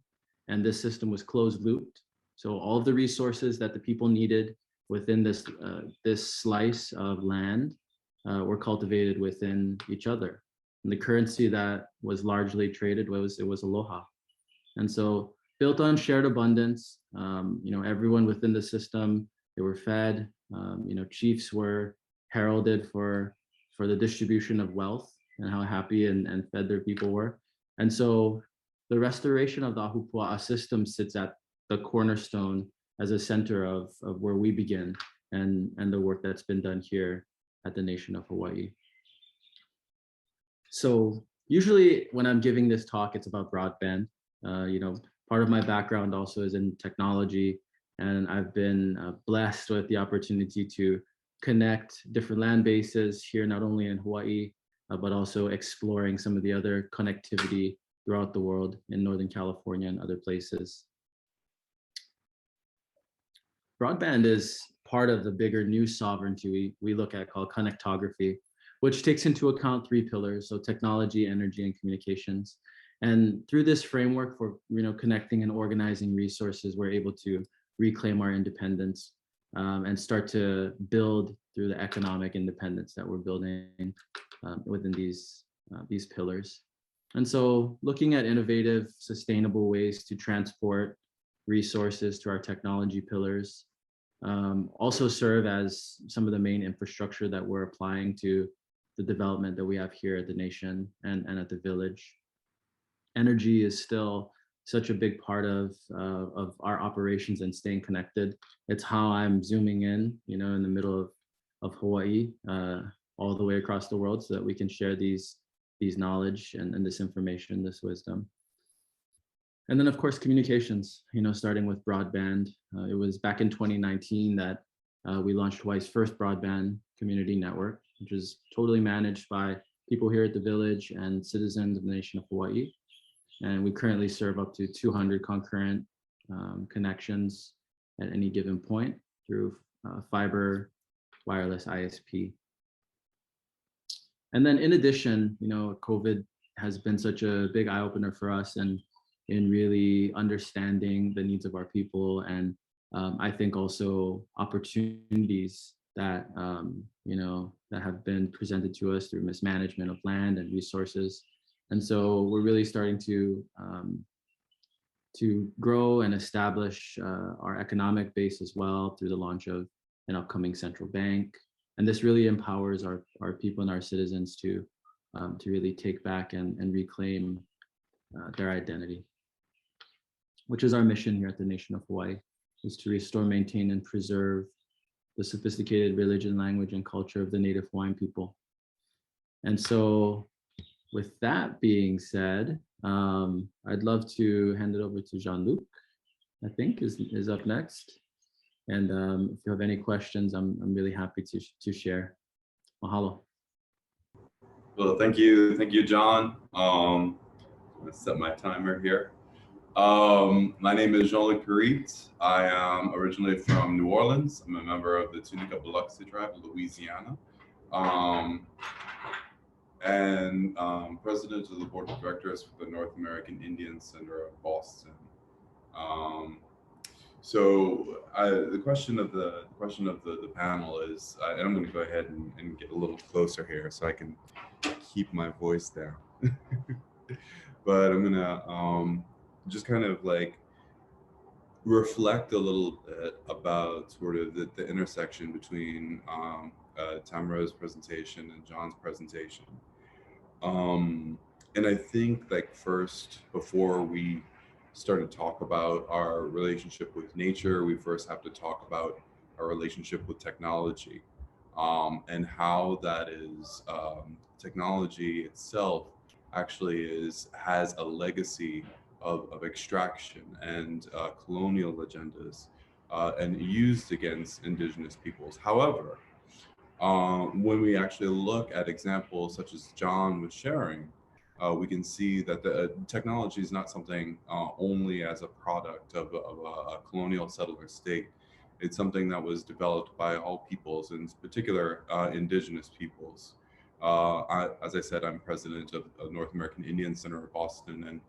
and this system was closed looped. So all of the resources that the people needed within this slice of land were cultivated within each other. And the currency that was largely traded was aloha. And so built on shared abundance, everyone within the system, they were fed, chiefs were heralded for the distribution of wealth and how happy and fed their people were. And so the restoration of the Ahupua'a system sits at the cornerstone as a center of where we begin and the work that's been done here at the nation of Hawaii. So usually when I'm giving this talk, it's about broadband. Part of my background also is in technology, and I've been blessed with the opportunity to connect different land bases here, not only in Hawaii, but also exploring some of the other connectivity throughout the world in Northern California and other places. Broadband is part of the bigger new sovereignty we look at called connectography, which takes into account 3 pillars, so technology, energy, and communications. And through this framework for connecting and organizing resources, we're able to reclaim our independence and start to build through the economic independence that we're building within these pillars. And so looking at innovative, sustainable ways to transport resources to our technology pillars also serve as some of the main infrastructure that we're applying to the development that we have here at the nation and at the village. Energy is still such a big part of our operations and staying connected. It's how I'm zooming in the middle of Hawaii, all the way across the world, so that we can share these knowledge and this information, this wisdom. And then of course, communications, starting with broadband. It was back in 2019 that we launched Hawaii's first broadband community network, which is totally managed by people here at the village and citizens of the nation of Hawaii. And we currently serve up to 200 concurrent connections at any given point through fiber wireless ISP. And then in addition, COVID has been such a big eye opener for us and in really understanding the needs of our people. And I think also opportunities that, that have been presented to us through mismanagement of land and resources. And so we're really starting to grow and establish our economic base as well through the launch of an upcoming central bank And this really empowers our people and our citizens to really take back and reclaim their identity, which is our mission here at the Nation of Hawaii, is to restore, maintain, and preserve the sophisticated religion, language, and culture of the Native Hawaiian people. And so with that being said, I'd love to hand it over to Jean-Luc, I think is up next. And if you have any questions, I'm really happy to share. Mahalo. Well, thank you, John. I'm gonna set my timer here. My name is Jean-Luc Perit. I am originally from New Orleans. I'm a member of the Tunica Biloxi tribe of Louisiana. And president of the board of directors for the North American Indian Center of Boston. So the question of the panel is, and I'm going to go ahead and get a little closer here so I can keep my voice down. But I'm going to just kind of like reflect a little bit about sort of the intersection between Tamara's presentation and John's presentation. And I think like first, before we start to talk about our relationship with nature, we first have to talk about our relationship with technology, and how that is, technology itself actually has a legacy of extraction and colonial agendas, and used against indigenous peoples. However, when we actually look at examples such as John was sharing, we can see that the technology is not something only as a product of a colonial settler state. It's something that was developed by all peoples, in particular indigenous peoples. As I said, I'm president of North American Indian Center of Boston, and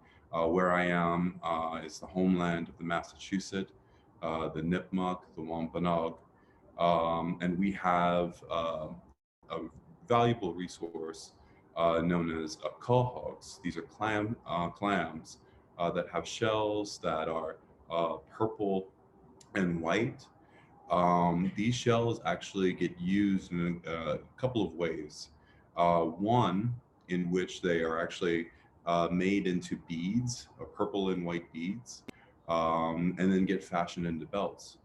where I am is the homeland of the Massachusetts, the Nipmuc, the Wampanoag, and we have a valuable resource known as quahogs. These are clams that have shells that are purple and white. These shells actually get used in a couple of ways. One, in which they are actually made into beads, purple and white beads, and then get fashioned into belts.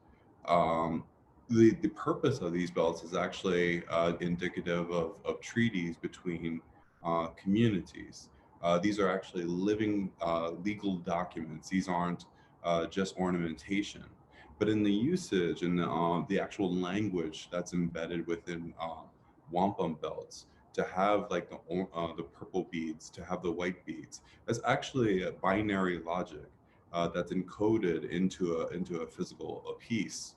The purpose of these belts is actually indicative of treaties between communities. These are actually living legal documents. These aren't just ornamentation, but in the usage and the actual language that's embedded within wampum belts, to have like the purple beads, to have the white beads, that's actually a binary logic that's encoded into a physical piece.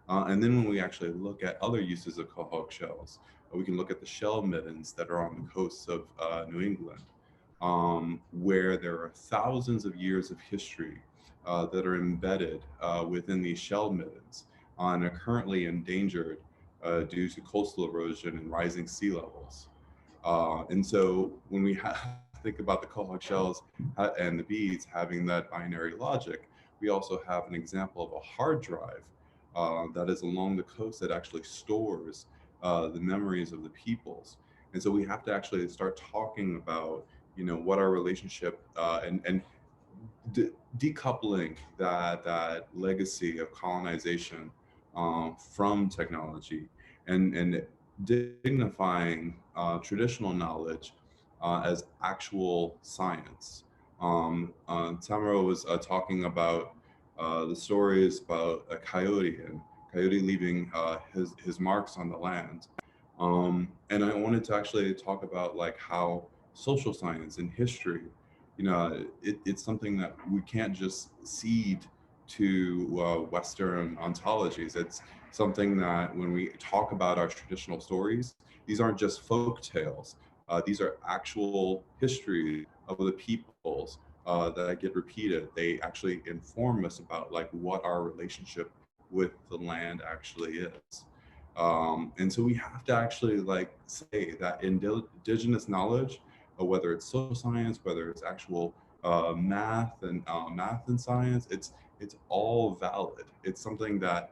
And then when we actually look at other uses of quahog shells, we can look at the shell middens that are on the coasts of New England, where there are thousands of years of history that are embedded within these shell middens and are currently endangered due to coastal erosion and rising sea levels. And so when we think about the quahog shells and the beads having that binary logic, we also have an example of a hard drive that is along the coast that actually stores the memories of the peoples. And so we have to actually start talking about, you know, what our relationship and decoupling that legacy of colonization from technology, and dignifying traditional knowledge as actual science. Tamara was talking about the stories about a coyote and coyote leaving his marks on the land. And I wanted to actually talk about like how social science and history, you know, it's something that we can't just cede to Western ontologies. It's something that when we talk about our traditional stories, these aren't just folk tales. These are actual history of the peoples that get repeated. They actually inform us about like what our relationship with the land actually is. And so we have to actually like say that indigenous knowledge, whether it's social science, whether it's actual math and science, it's all valid. It's something that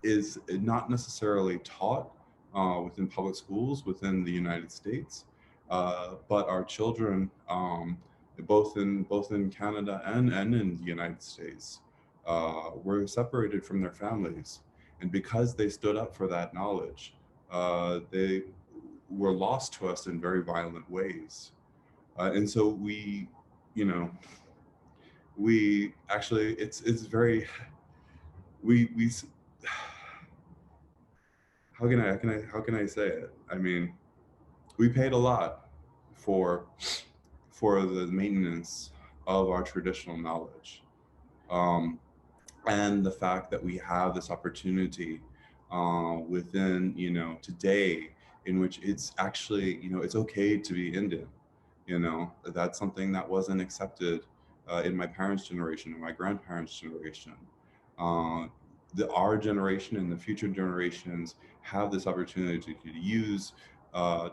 is not necessarily taught within public schools within the United States, but our children, both in Canada and in the United States, were separated from their families, and because they stood up for that knowledge, they were lost to us in very violent ways, and so we actually it's very we how can I say it? I mean, we paid a lot for the maintenance of our traditional knowledge, and the fact that we have this opportunity within today, in which it's actually it's okay to be Indian. That's something that wasn't accepted in my parents' generation and my grandparents' generation. Our generation and the future generations have this opportunity to use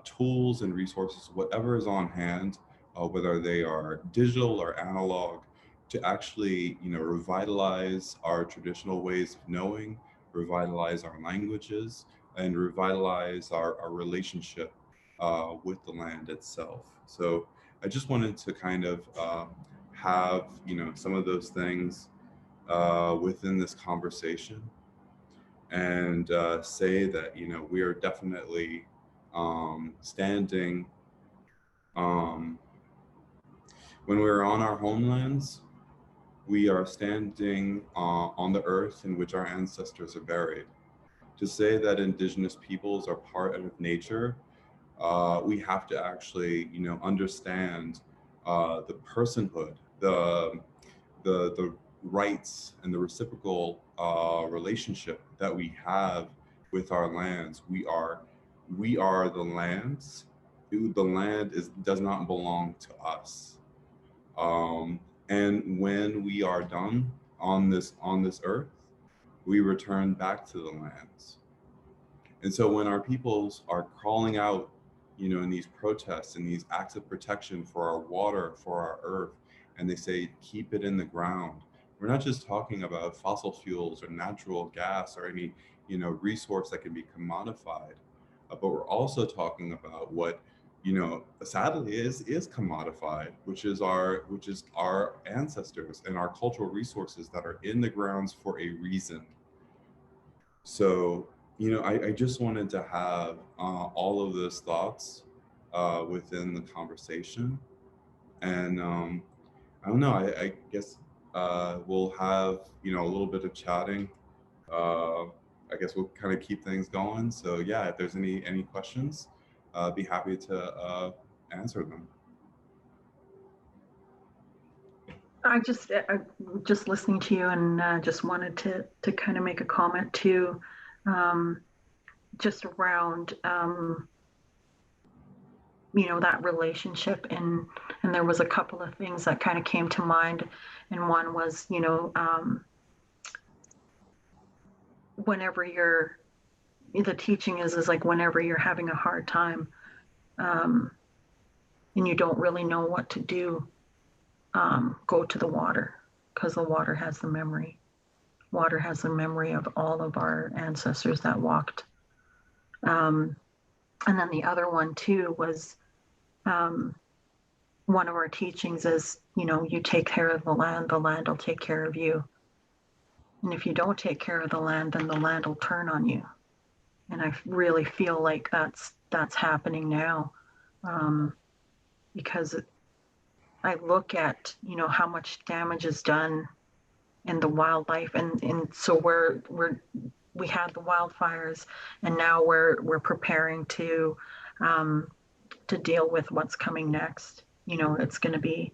tools and resources, whatever is on hand, whether they are digital or analog, to actually revitalize our traditional ways of knowing, revitalize our languages, and revitalize our relationship with the land itself. So I just wanted to kind of have some of those things within this conversation, and say that we are definitely standing when we're on our homelands. We are standing on the earth in which our ancestors are buried. To say that Indigenous peoples are part of nature, we have to actually understand the personhood, the rights, and the reciprocal relationship that we have with our lands. We are the lands. The land does not belong to us. And when we are done on this earth, we return back to the lands. And so when our peoples are calling out, in these protests and these acts of protection for our water, for our earth, and they say, keep it in the ground, we're not just talking about fossil fuels or natural gas or any, resource that can be commodified, but we're also talking about what, sadly is commodified, which is our ancestors and our cultural resources that are in the grounds for a reason. So, I just wanted to have all of those thoughts within the conversation. And I don't know, I guess we'll have, a little bit of chatting. I guess we'll kind of keep things going. So yeah, if there's any questions, be happy to answer them. I just listening to you, and just wanted to kind of make a comment too, just around that relationship, and there was a couple of things that kind of came to mind, and one was whenever the teaching is like whenever you're having a hard time, and you don't really know what to do, go to the water, because the water has the memory. Water has the memory of all of our ancestors that walked. And then the other one too was one of our teachings is, you take care of the land will take care of you. And if you don't take care of the land, then the land will turn on you. And I really feel like that's happening now, because I look at, how much damage is done in the wildlife, and so we had the wildfires, and now we're preparing to deal with what's coming next. It's going to be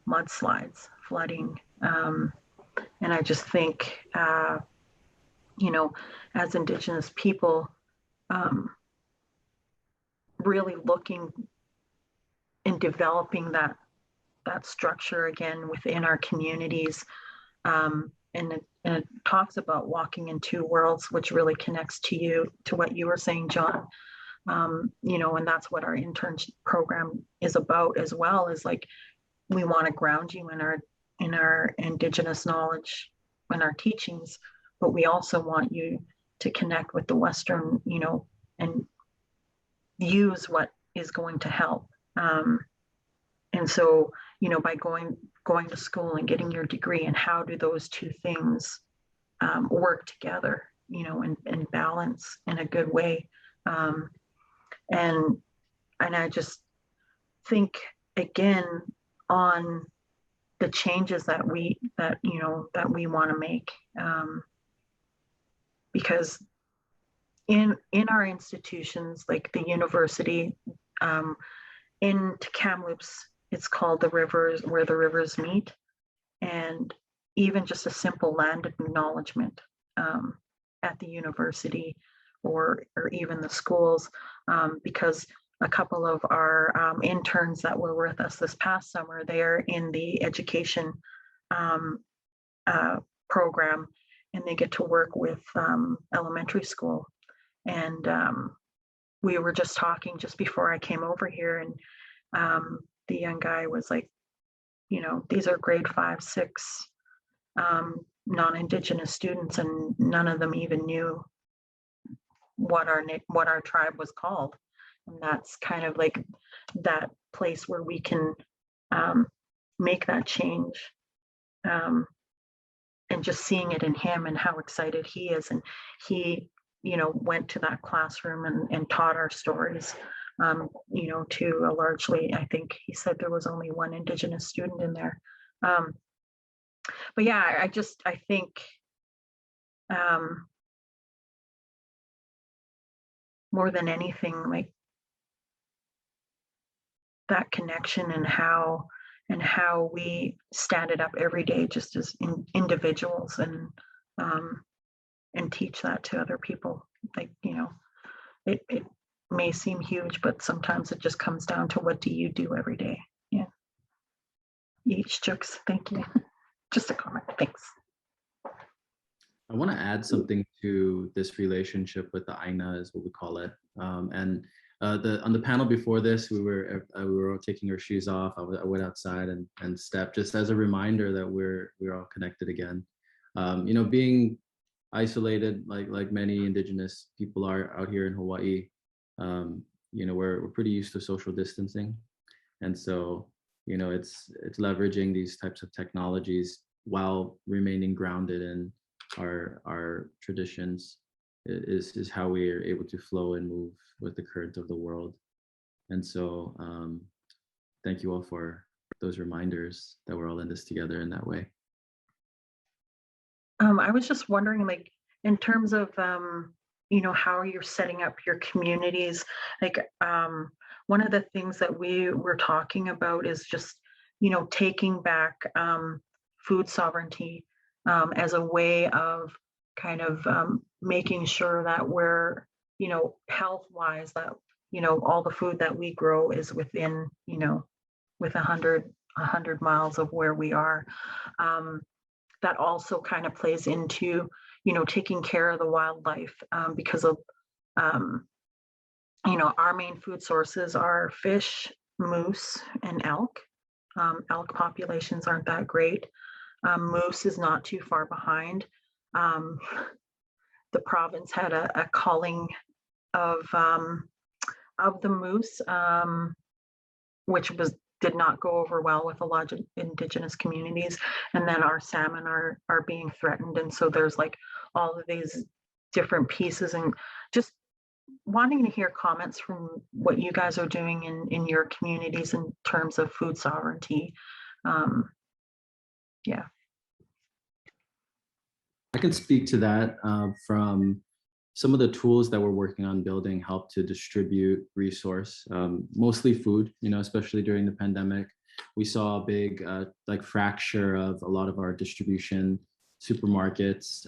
mudslides, flooding, and I just think, as Indigenous people, really looking and developing that structure again within our communities, and it talks about walking in two worlds, which really connects to what you were saying, John. And that's what our internship program is about as well, is like, we want to ground you in our Indigenous knowledge and our teachings, but we also want you to connect with the Western, and use what is going to help. And so, by going to school and getting your degree, and how do those two things work together, and balance in a good way. And I just think again on the changes that we want to make, because in our institutions like the university, in Kamloops, it's called the rivers, where the rivers meet, and even just a simple land acknowledgement at the university or even the schools, because a couple of our interns that were with us this past summer, they're in the education program, and they get to work with elementary school. And we were just talking just before I came over here, and the young guy was like, these are grade 5, 6 non-Indigenous students, and none of them even knew what our tribe was called. And that's kind of like that place where we can make that change, and just seeing it in him and how excited he is. And he, went to that classroom and taught our stories, to a largely, I think he said there was only one Indigenous student in there. But yeah, I think more than anything, like that connection, and how we stand it up every day just as individuals, and teach that to other people. Like, it may seem huge, but sometimes it just comes down to, what do you do every day? Yeah. Each jokes. Thank you. Just a comment. Thanks. I want to add something to this relationship with the Aina, is what we call it. On the panel before this, we were all taking our shoes off. I went outside and stepped, just as a reminder that we're all connected again. Being isolated, like many Indigenous people are out here in Hawaii, we're pretty used to social distancing, and so it's leveraging these types of technologies while remaining grounded in our traditions is how we are able to flow and move with the current of the world. And so thank you all for those reminders that we're all in this together in that way. I was just wondering, like, in terms of how you're setting up your communities, like one of the things that we were talking about is just taking back food sovereignty as a way of kind of making sure that we're health-wise, that all the food that we grow is within with 100 miles of where we are. That also kind of plays into taking care of the wildlife, because of our main food sources are fish, moose, and elk. Elk populations aren't that great. Moose is not too far behind. The province had a culling of the moose, which did not go over well with a lot of Indigenous communities. And then our salmon are being threatened. And so there's like all of these different pieces, and just wanting to hear comments from what you guys are doing in your communities in terms of food sovereignty. Yeah. I can speak to that from some of the tools that we're working on building help to distribute resource, mostly food, especially during the pandemic. We saw a big fracture of a lot of our distribution supermarkets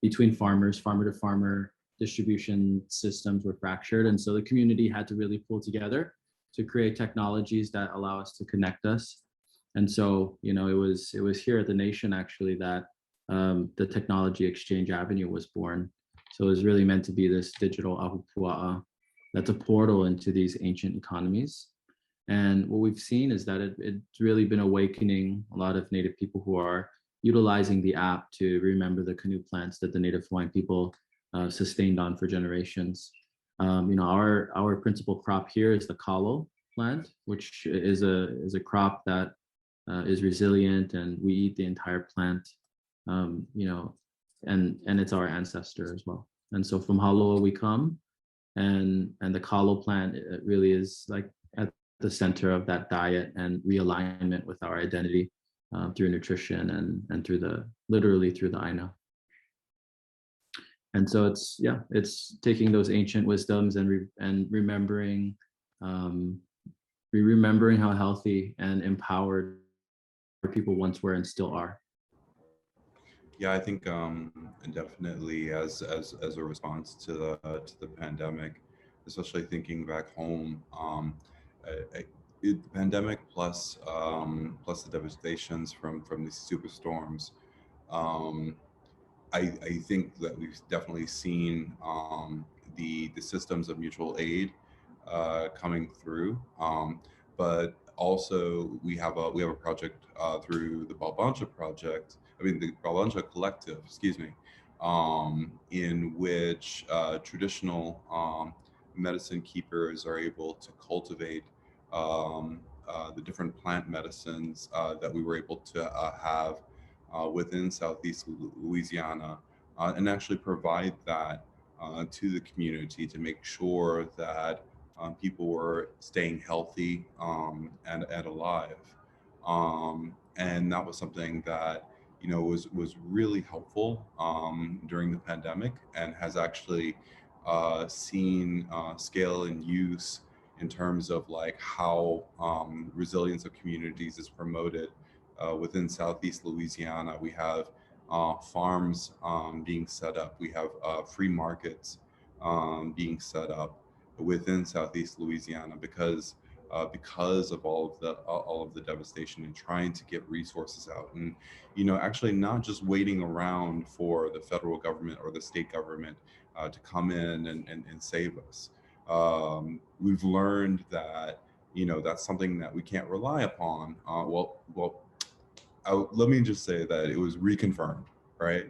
between farmer to farmer distribution systems were fractured. And so the community had to really pull together to create technologies that allow us to connect us. And so, it was here at the Nation actually that the Technology Exchange Avenue was born. So it was really meant to be this digital Ahupua'a that's a portal into these ancient economies. And what we've seen is that it's really been awakening a lot of Native people who are utilizing the app to remember the canoe plants that the Native Hawaiian people sustained on for generations. You know, our principal crop here is the kalo plant, which is a crop that is resilient, and we eat the entire plant. You know, and it's our ancestor as well. And so from Haloa we come, and the kalo plant, it really is like at the center of that diet and realignment with our identity through nutrition and through literally through the aina. And so it's taking those ancient wisdoms and remembering how healthy and empowered people once were and still are. Yeah, I think definitely as a response to the pandemic, especially thinking back home, the pandemic plus the devastations from these superstorms. I think that we've definitely seen the systems of mutual aid coming through, but also we have a project through the Balbancha project. I mean the Balbancha Collective, excuse me, in which traditional medicine keepers are able to cultivate the different plant medicines that we were able to have within Southeast Louisiana, and actually provide that to the community to make sure that people were staying healthy and alive. And that was something that, you know, was really helpful during the pandemic, and has actually seen scale and use in terms of like how resilience of communities is promoted within Southeast Louisiana. We have farms being set up. We have free markets being set up within Southeast Louisiana because of all of the devastation, and trying to get resources out, and, you know, actually not just waiting around for the federal government or the state government to come in and save us. We've learned that, you know, that's something that we can't rely upon. Let me just say that it was reconfirmed, right?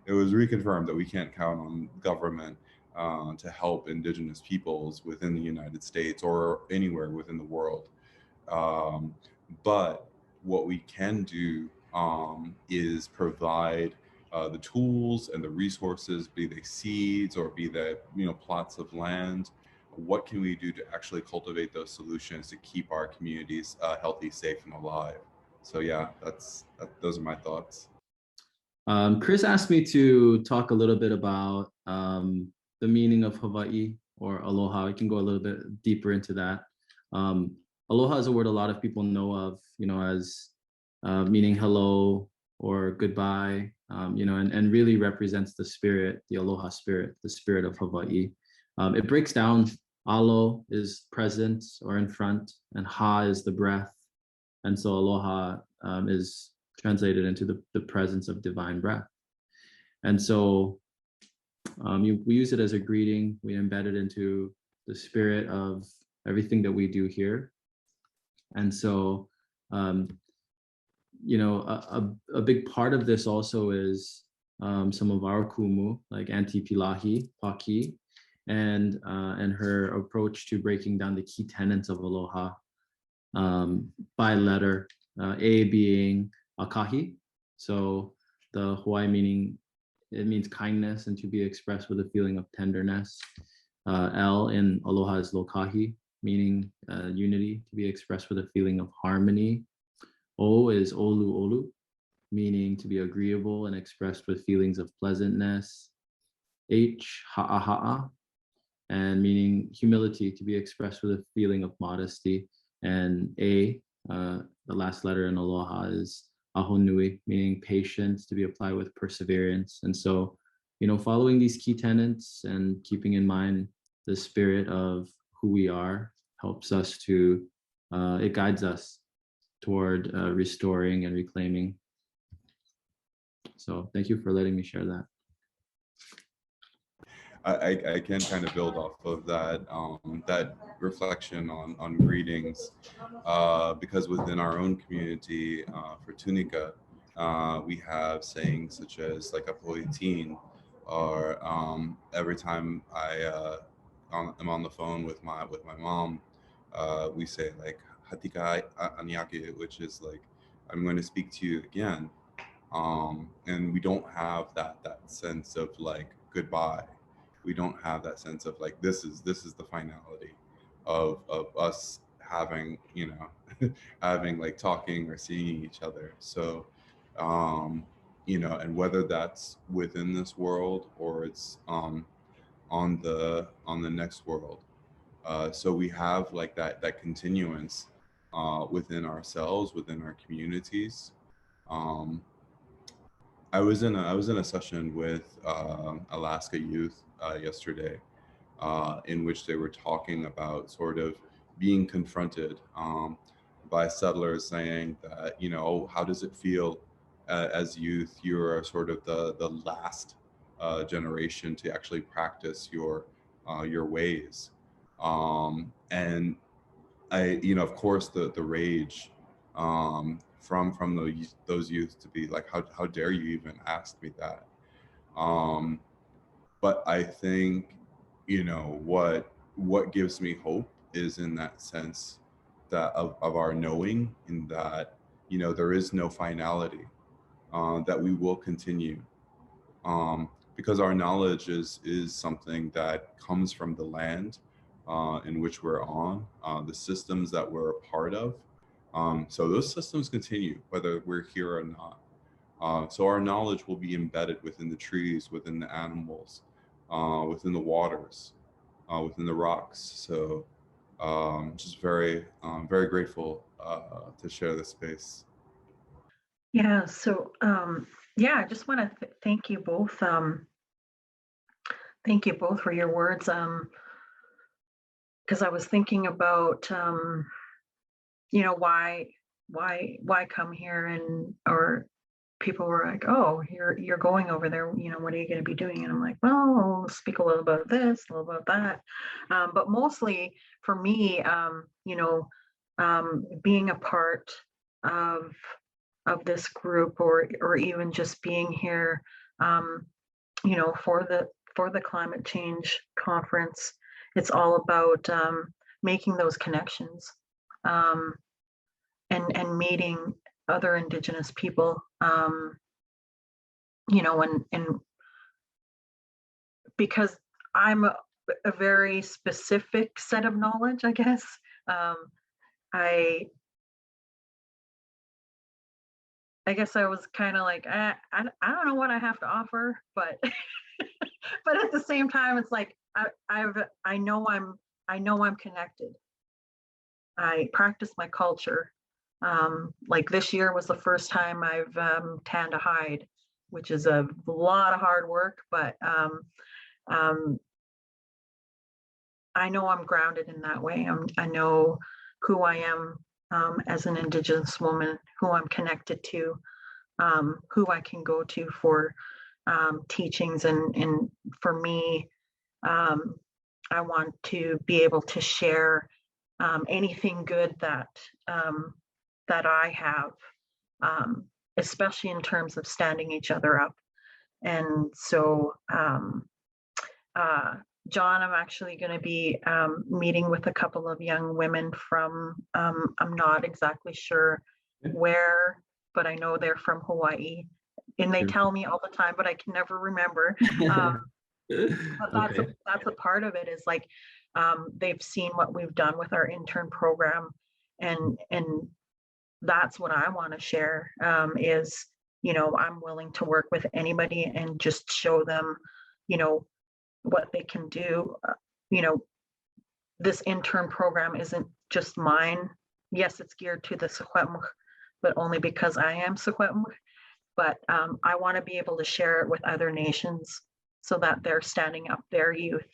It was reconfirmed that we can't count on government to help Indigenous peoples within the United States or anywhere within the world. But what we can do is provide the tools and the resources, be they seeds or be they, you know, plots of land. What can we do to actually cultivate those solutions to keep our communities healthy, safe, and alive? So yeah, those are my thoughts. Chris asked me to talk a little bit about the meaning of Hawaii or aloha. I can go a little bit deeper into that. Aloha is a word a lot of people know of, you know, as meaning hello or goodbye, you know, and really represents the spirit, the aloha spirit, the spirit of Hawaii. It breaks down. Alo is present or in front, and ha is the breath. And so aloha is translated into the presence of divine breath. And so we use it as a greeting. We embed it into the spirit of everything that we do here. And so, you know, a big part of this also is some of our kumu, like Auntie Pilahi, Paki, and her approach to breaking down the key tenets of aloha by letter. A being akahi, so the Hawaii meaning, it means kindness and to be expressed with a feeling of tenderness. L in aloha is lokahi, meaning unity, to be expressed with a feeling of harmony. O is olu olu, meaning to be agreeable and expressed with feelings of pleasantness. H, ha'a ha'a, and meaning humility, to be expressed with a feeling of modesty. And A, the last letter in aloha, is ahonui, meaning patience, to be applied with perseverance. And so, you know, following these key tenets and keeping in mind the spirit of who we are helps us to, it guides us toward restoring and reclaiming. So thank you for letting me share that. I can kind of build off of that that reflection on greetings, because within our own community for Tunica, We have sayings such as like Ahupua'a, or every time I'm on the phone with my mom, we say like Hatika Aniake, which is like I'm going to speak to you again. And we don't have that sense of like goodbye. We don't have that sense of like this is the finality of us having, you know, having like talking or seeing each other. So you know, and whether that's within this world or it's on the next world. So we have like that continuance within ourselves, within our communities. I was in a session with Alaska youth yesterday, in which they were talking about sort of being confronted by settlers saying that, you know, how does it feel as youth? You're sort of the last generation to actually practice your ways, and you know, of course, the rage from those youth to be like, how dare you even ask me that? But I think, you know, what gives me hope is in that sense that of our knowing, in that, you know, there is no finality, that we will continue, because our knowledge is something that comes from the land in which we're on, the systems that we're a part of. So those systems continue whether we're here or not. So our knowledge will be embedded within the trees, within the animals, within the waters, within the rocks. So just very grateful to share this space. Yeah, so yeah, I just want to thank you both. Thank you both for your words. Because I was thinking about you know, why come here, and or people were like, oh, you're going over there, you know, what are you going to be doing? And I'm like, well, I'll speak a little about this, a little about that, but mostly for me, you know, being a part of this group, or even just being here, you know, for the climate change conference, it's all about making those connections, and meeting other Indigenous people, you know, and because I'm a very specific set of knowledge, I guess. I guess I was kind of like, I don't know what I have to offer, but but at the same time, it's like I know I'm connected. I practice my culture. Like this year was the first time I've tanned a hide, which is a lot of hard work, but I know I'm grounded in that way. I know who I am as an Indigenous woman, who I'm connected to, who I can go to for teachings, and for me, I want to be able to share anything good that I have, especially in terms of standing each other up. And so, John, I'm actually going to be meeting with a couple of young women from, I'm not exactly sure where, but I know they're from Hawaii. And they tell me all the time, but I can never remember. But that's a part of it, is like, they've seen what we've done with our intern program, and that's what I want to share, is, you know, I'm willing to work with anybody and just show them, you know, what they can do. You know, this intern program isn't just mine. Yes, it's geared to the Secwepemc, but only because I am Secwepemc. But I want to be able to share it with other nations, so that they're standing up their youth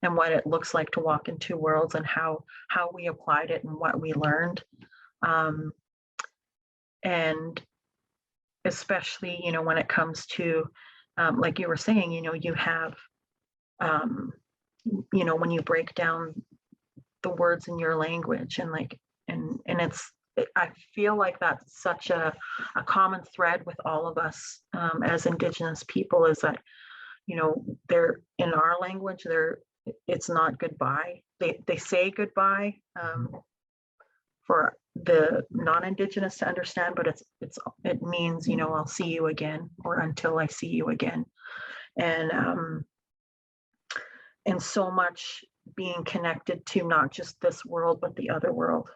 and what it looks like to walk in two worlds, and how we applied it and what we learned. And especially, you know, when it comes to, like you were saying, you know, you have, you know, when you break down the words in your language, and like, and it's I feel like that's such a common thread with all of us as Indigenous people, is that, you know, they're in our language, it's not goodbye. They say goodbye for the non-Indigenous to understand, but it means, you know, I'll see you again, or until I see you again. And so much being connected to not just this world, but the other world.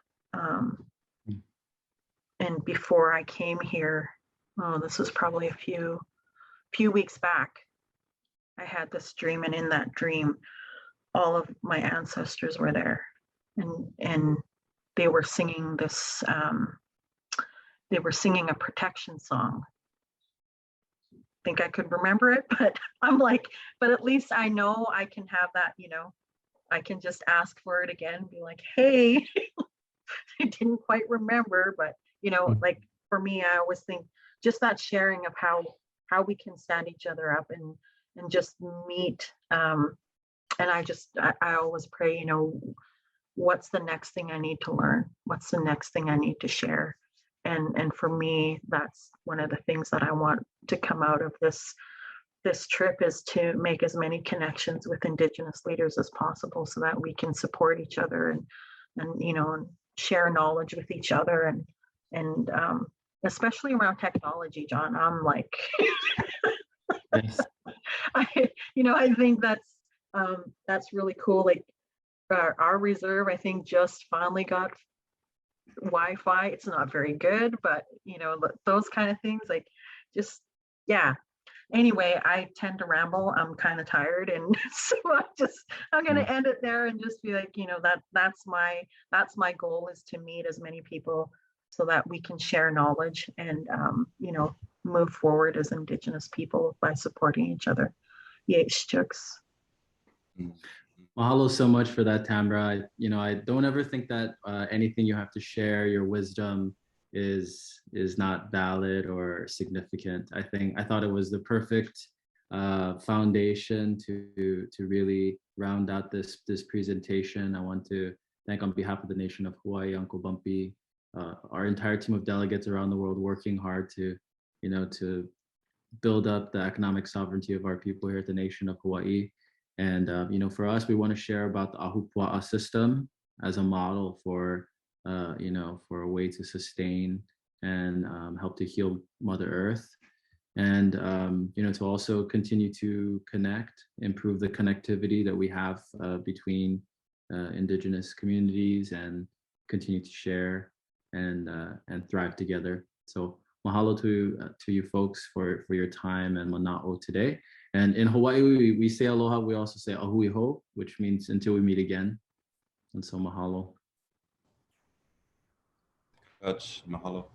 And before I came here, this was probably a few weeks back, I had this dream, and in that dream, all of my ancestors were there, and they were singing this. They were singing a protection song. I think I could remember it, but I'm like, but at least I know I can have that. You know, I can just ask for it again, and be like, hey, I didn't quite remember, but you know, like for me, I always think just that sharing of how we can stand each other up and just meet. And I always pray, you know, what's the next thing I need to learn? What's the next thing I need to share? And for me, that's one of the things that I want to come out of this trip, is to make as many connections with Indigenous leaders as possible, so that we can support each other and you know, and share knowledge with each other, and especially around technology, John. I'm like, Yes. I think that's really cool. Like our reserve, I think, just finally got Wi-Fi. It's not very good, but you know, those kind of things, like, just, yeah. Anyway, I tend to ramble. I'm kind of tired, and so I'm going to end it there and just be like, you know, that's my goal, is to meet as many people so that we can share knowledge and you know, move forward as Indigenous people by supporting each other. Yes, Chucks. Mahalo so much for that, Tamra. I don't ever think that anything you have to share, your wisdom, is not valid or significant. I thought it was the perfect foundation to really round out this presentation. I want to thank, on behalf of the nation of Hawaii, Uncle Bumpy, our entire team of delegates around the world working hard to build up the economic sovereignty of our people here at the nation of Hawaii. And for us, we want to share about the Ahupua'a system as a model for for a way to sustain and help to heal Mother Earth, and to also continue to connect, improve the connectivity that we have between Indigenous communities, and continue to share and thrive together. So mahalo to you folks for your time and mana'o today. And in Hawaii, we say aloha. We also say ahui ho, which means until we meet again. And so mahalo. Mahalo.